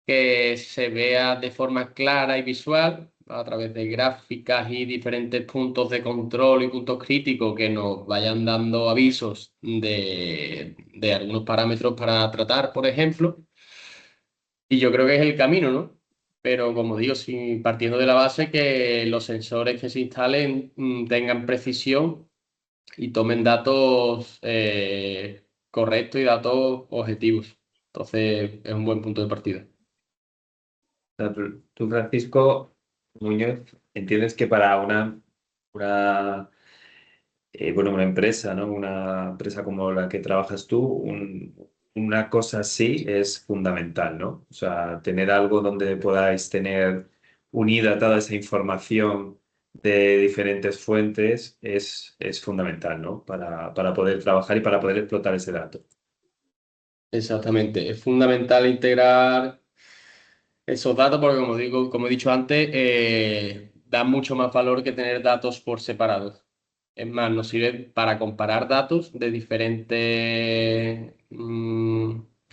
G: que se vea de forma clara y visual a través de gráficas y diferentes puntos de control y puntos críticos que nos vayan dando avisos de algunos parámetros para tratar, por ejemplo. Y yo creo que es el camino, ¿no? Pero como digo, si partiendo de la base que los sensores que se instalen tengan precisión y tomen datos correctos y datos objetivos. Entonces es un buen punto de partida.
E: sea, tú, Francisco Muñoz, entiendes que para una empresa, ¿no? Una empresa como la que trabajas tú, una cosa así es fundamental, ¿no? O sea, tener algo donde podáis tener unida toda esa información de diferentes fuentes es fundamental, ¿no? Para poder trabajar y para poder explotar ese dato.
G: Exactamente. Es fundamental integrar esos datos porque, como he dicho antes, da mucho más valor que tener datos por separado. Es más, nos sirve para comparar datos de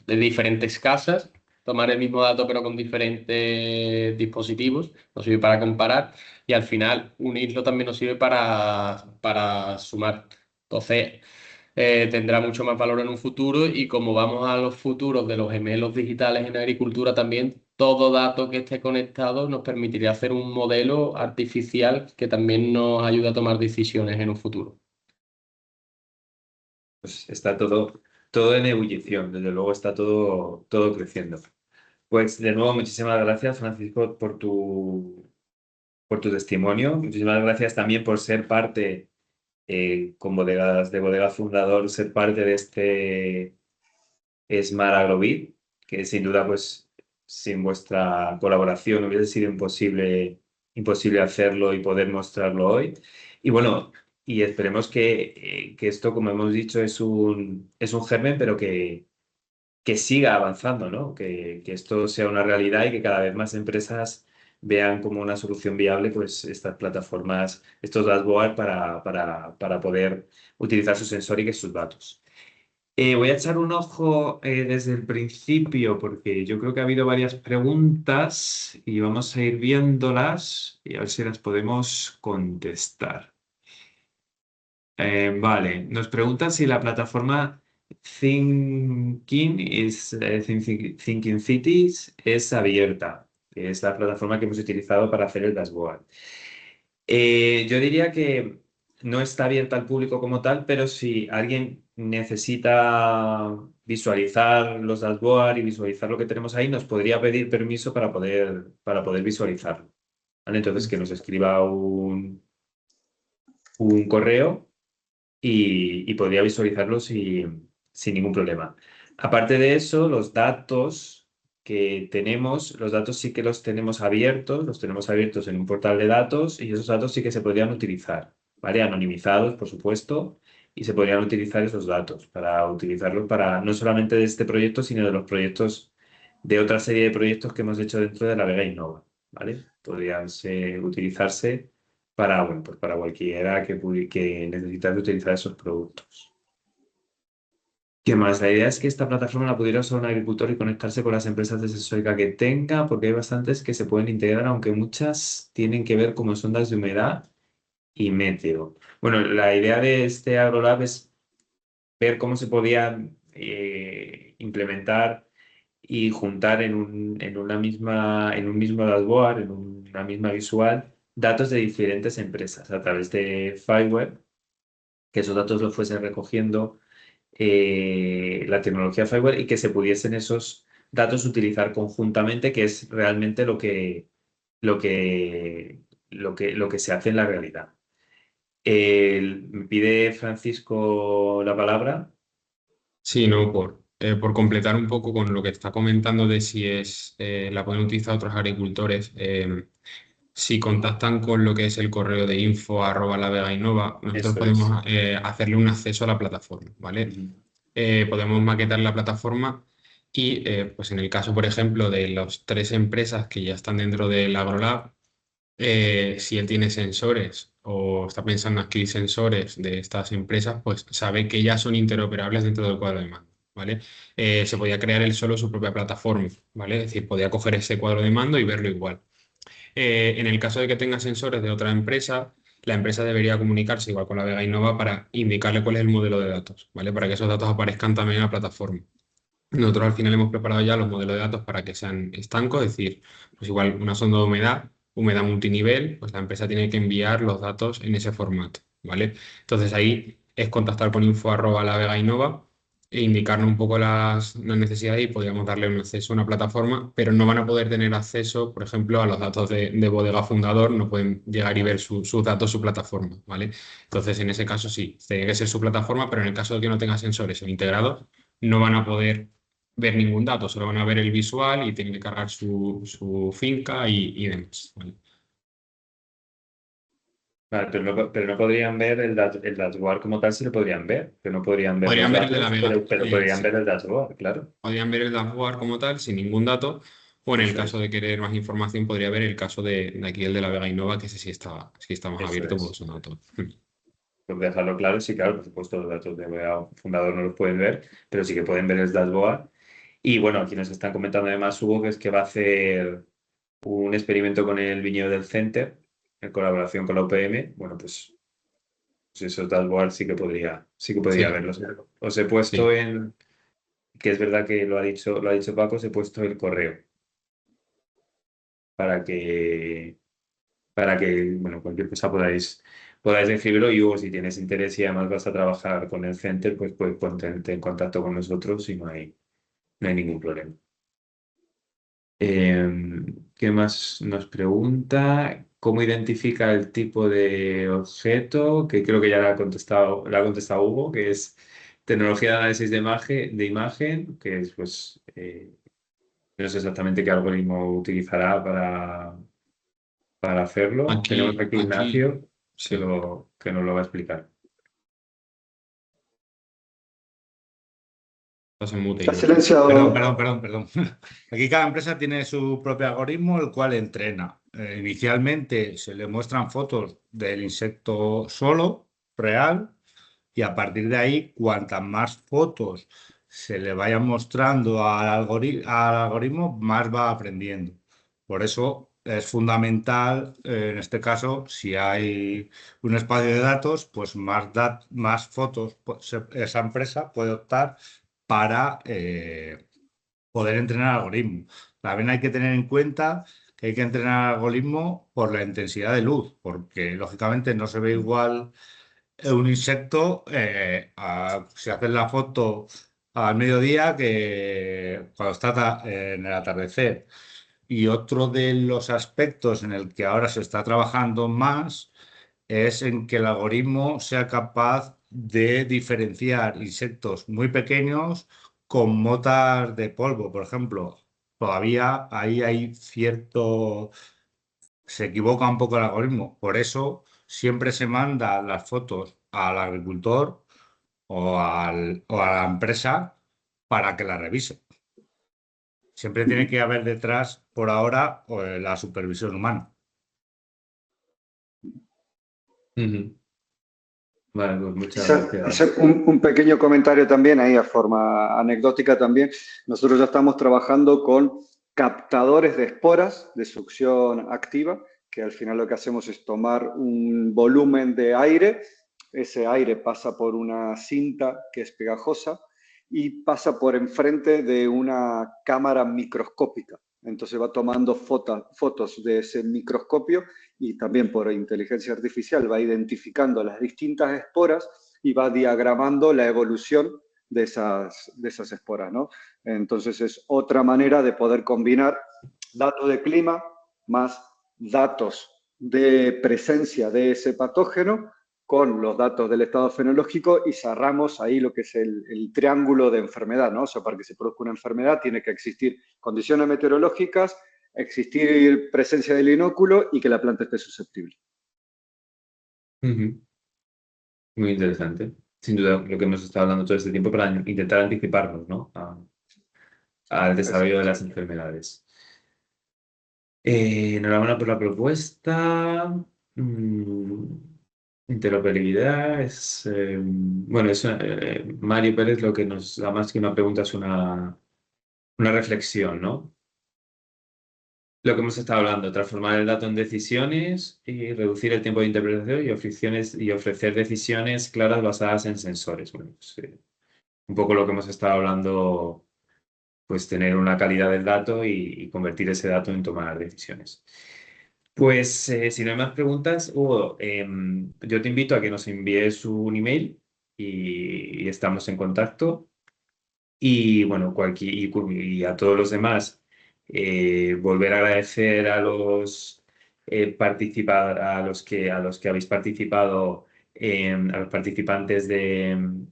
G: diferentes casas, tomar el mismo dato pero con diferentes dispositivos, nos sirve para comparar y al final unirlo también nos sirve para sumar. Entonces, tendrá mucho más valor en un futuro y como vamos a los futuros de los gemelos digitales en agricultura también, todo dato que esté conectado nos permitiría hacer un modelo artificial que también nos ayude a tomar decisiones en un futuro.
E: Pues está todo en ebullición, desde luego está todo creciendo. Pues de nuevo, muchísimas gracias, Francisco, por tu testimonio. Muchísimas gracias también por ser parte, con Bodega Fundador, ser parte de este Smart Agrobit, que sin duda, pues, sin vuestra colaboración hubiese sido imposible hacerlo y poder mostrarlo hoy. Y bueno, y esperemos que esto, como hemos dicho, es un germen, pero que siga avanzando, ¿no? Que esto sea una realidad y que cada vez más empresas vean como una solución viable pues estas plataformas, estos dashboards para poder utilizar su sensor y sus datos. Voy a echar un ojo desde el principio porque yo creo que ha habido varias preguntas y vamos a ir viéndolas y a ver si las podemos contestar. Vale, nos preguntan si la plataforma Thinking Cities es abierta, que es la plataforma que hemos utilizado para hacer el dashboard. Yo diría que no está abierta al público como tal, pero si alguien necesita visualizar los dashboards y visualizar lo que tenemos ahí, nos podría pedir permiso para poder visualizarlo. ¿Vale? Entonces, que nos escriba un correo y podría visualizarlo sin ningún problema. Aparte de eso, los datos que tenemos, los datos sí que los tenemos abiertos en un portal de datos y esos datos sí que se podrían utilizar, ¿vale? Anonimizados, por supuesto, y se podrían utilizar esos datos para utilizarlos para no solamente de este proyecto, sino de los proyectos, de otra serie de proyectos que hemos hecho dentro de la Vega Innova, ¿vale? Podrían utilizarse para, pues para cualquiera que necesitase utilizar esos productos. ¿Qué más? La idea es que esta plataforma la pudiera usar un agricultor y conectarse con las empresas de sensórica que tenga, porque hay bastantes que se pueden integrar, aunque muchas tienen que ver como sondas de humedad y meteo. Bueno, la idea de este AgroLab es ver cómo se podía implementar y juntar en un mismo dashboard, en una misma visual, datos de diferentes empresas a través de Fireware, que esos datos los fuesen recogiendo la tecnología Fireware y que se pudiesen esos datos utilizar conjuntamente, que es realmente lo que se hace en la realidad. Me pide Francisco la palabra.
H: Sí, no, por completar un poco con lo que está comentando de si la pueden utilizar otros agricultores, si contactan con lo que es el correo de info@lavegainova, nosotros
E: Eso
H: podemos hacerle un acceso a la plataforma, ¿vale? Podemos maquetar la plataforma y, pues en el caso, por ejemplo, de las 3 empresas que ya están dentro del AgroLab, si él tiene sensores o está pensando en adquirir sensores de estas empresas, pues sabe que ya son interoperables dentro del cuadro de mando, ¿vale? Se podía crear él solo su propia plataforma, ¿vale? Es decir, podía coger ese cuadro de mando y verlo igual. En el caso de que tenga sensores de otra empresa, la empresa debería comunicarse igual con la Vega Innova para indicarle cuál es el modelo de datos, ¿vale? Para que esos datos aparezcan también en la plataforma. Nosotros al final hemos preparado ya los modelos de datos para que sean estancos, es decir, pues igual una sonda de humedad multinivel, pues la empresa tiene que enviar los datos en ese formato, ¿vale? Entonces ahí es contactar con info@lavegainnova e indicarnos un poco las necesidades y podríamos darle un acceso a una plataforma, pero no van a poder tener acceso, por ejemplo, a los datos de Bodega Fundador, no pueden llegar y ver sus datos, su plataforma, ¿vale? Entonces en ese caso sí, tiene que ser su plataforma, pero en el caso de que no tenga sensores integrados, no van a poder ver ningún dato, solo van a ver el visual y tienen que cargar su finca y demás, ¿vale?
E: Vale, pero no podrían ver el dashboard como tal, sí lo podrían ver, pero no podrían ver
H: Podrían
E: los
H: ver el de la
E: datos,
H: Vega,
E: pero podrían
H: sí.
E: ver el dashboard, claro.
H: Podrían ver el dashboard como tal, sin ningún dato, o en el
E: Eso
H: caso
E: es,
H: de querer más información, podría ver el caso de aquí, el de la Vega Innova, que ese sí está más
E: eso
H: abierto
E: es.
H: porque son datos.
E: Por dejarlo claro, sí, claro, por supuesto, los datos de fundador no los pueden ver, pero sí que pueden ver el dashboard. Y bueno, aquí nos están comentando además Hugo que va a hacer un experimento con el viñedo del Center en colaboración con la UPM. Bueno, pues esos dashboards sí que podría
H: Sí,
E: verlos. Os he puesto
H: sí.
E: que es verdad que lo ha dicho Paco, os he puesto el correo para que, bueno, cualquier cosa podáis escribirlo. Y Hugo, si tienes interés y además vas a trabajar con el Center, pues puedes ponerte en contacto con nosotros y no hay ningún problema. ¿Qué más nos pregunta? ¿Cómo identifica el tipo de objeto? Que creo que ya la ha contestado Hugo, que es tecnología de análisis de imagen, que es pues no sé exactamente qué algoritmo utilizará para hacerlo. Tenemos aquí
H: Aquí,
E: Ignacio
H: sí.
E: que nos lo va a explicar.
H: Estás en mute,
F: Está
H: Ignacio.
C: Perdón. Aquí cada empresa tiene su propio algoritmo, el cual entrena. Inicialmente se le muestran fotos del insecto solo, real, y a partir de ahí, cuantas más fotos se le vayan mostrando al algoritmo, más va aprendiendo. Por eso es fundamental, en este caso, si hay un espacio de datos, pues más fotos esa empresa puede optar para poder entrenar algoritmo. También hay que tener en cuenta que hay que entrenar algoritmo por la intensidad de luz, porque lógicamente no se ve igual un insecto si haces la foto al mediodía que cuando está en el atardecer. Y otro de los aspectos en el que ahora se está trabajando más es en que el algoritmo sea capaz de diferenciar insectos muy pequeños con motas de polvo, por ejemplo. Todavía ahí hay se equivoca un poco el algoritmo. Por eso siempre se manda las fotos al agricultor o a la empresa para que la revise. Siempre tiene que haber detrás, por ahora, la supervisión humana.
E: Ujú. Vale, pues muchas
F: Hacer
E: gracias.
F: un pequeño comentario también, ahí a forma anecdótica también. Nosotros ya estamos trabajando con captadores de esporas de succión activa, que al final lo que hacemos es tomar un volumen de aire, ese aire pasa por una cinta que es pegajosa y pasa por enfrente de una cámara microscópica. Entonces va tomando fotos de ese microscopio y también por inteligencia artificial va identificando las distintas esporas y va diagramando la evolución de esas esporas, ¿no? Entonces es otra manera de poder combinar datos de clima más datos de presencia de ese patógeno con los datos del estado fenológico y cerramos ahí lo que es el triángulo de enfermedad, ¿no? O sea, para que se produzca una enfermedad tiene que existir condiciones meteorológicas, existir presencia del inóculo y que la planta esté susceptible.
E: Ujú. Muy interesante. Sin duda, lo que hemos estado hablando todo este tiempo para intentar anticiparnos, ¿no? Al desarrollo de las enfermedades. Enhorabuena por la propuesta. Interoperabilidad es, bueno, Mario Pérez lo que nos da más que una pregunta es una reflexión, ¿no? Lo que hemos estado hablando, transformar el dato en decisiones y reducir el tiempo de interpretación y ofrecer decisiones claras basadas en sensores. Bueno, pues, un poco lo que hemos estado hablando, pues tener una calidad del dato y convertir ese dato en tomar decisiones. Pues si no hay más preguntas, Hugo, yo te invito a que nos envíes un email y estamos en contacto. Y bueno, y a todos los demás, volver a agradecer a los a los que habéis participado, a los participantes de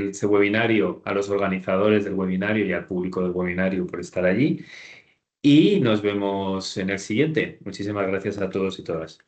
E: este webinario, a los organizadores del webinario y al público del webinario por estar allí. Y nos vemos en el siguiente. Muchísimas gracias a todos y todas.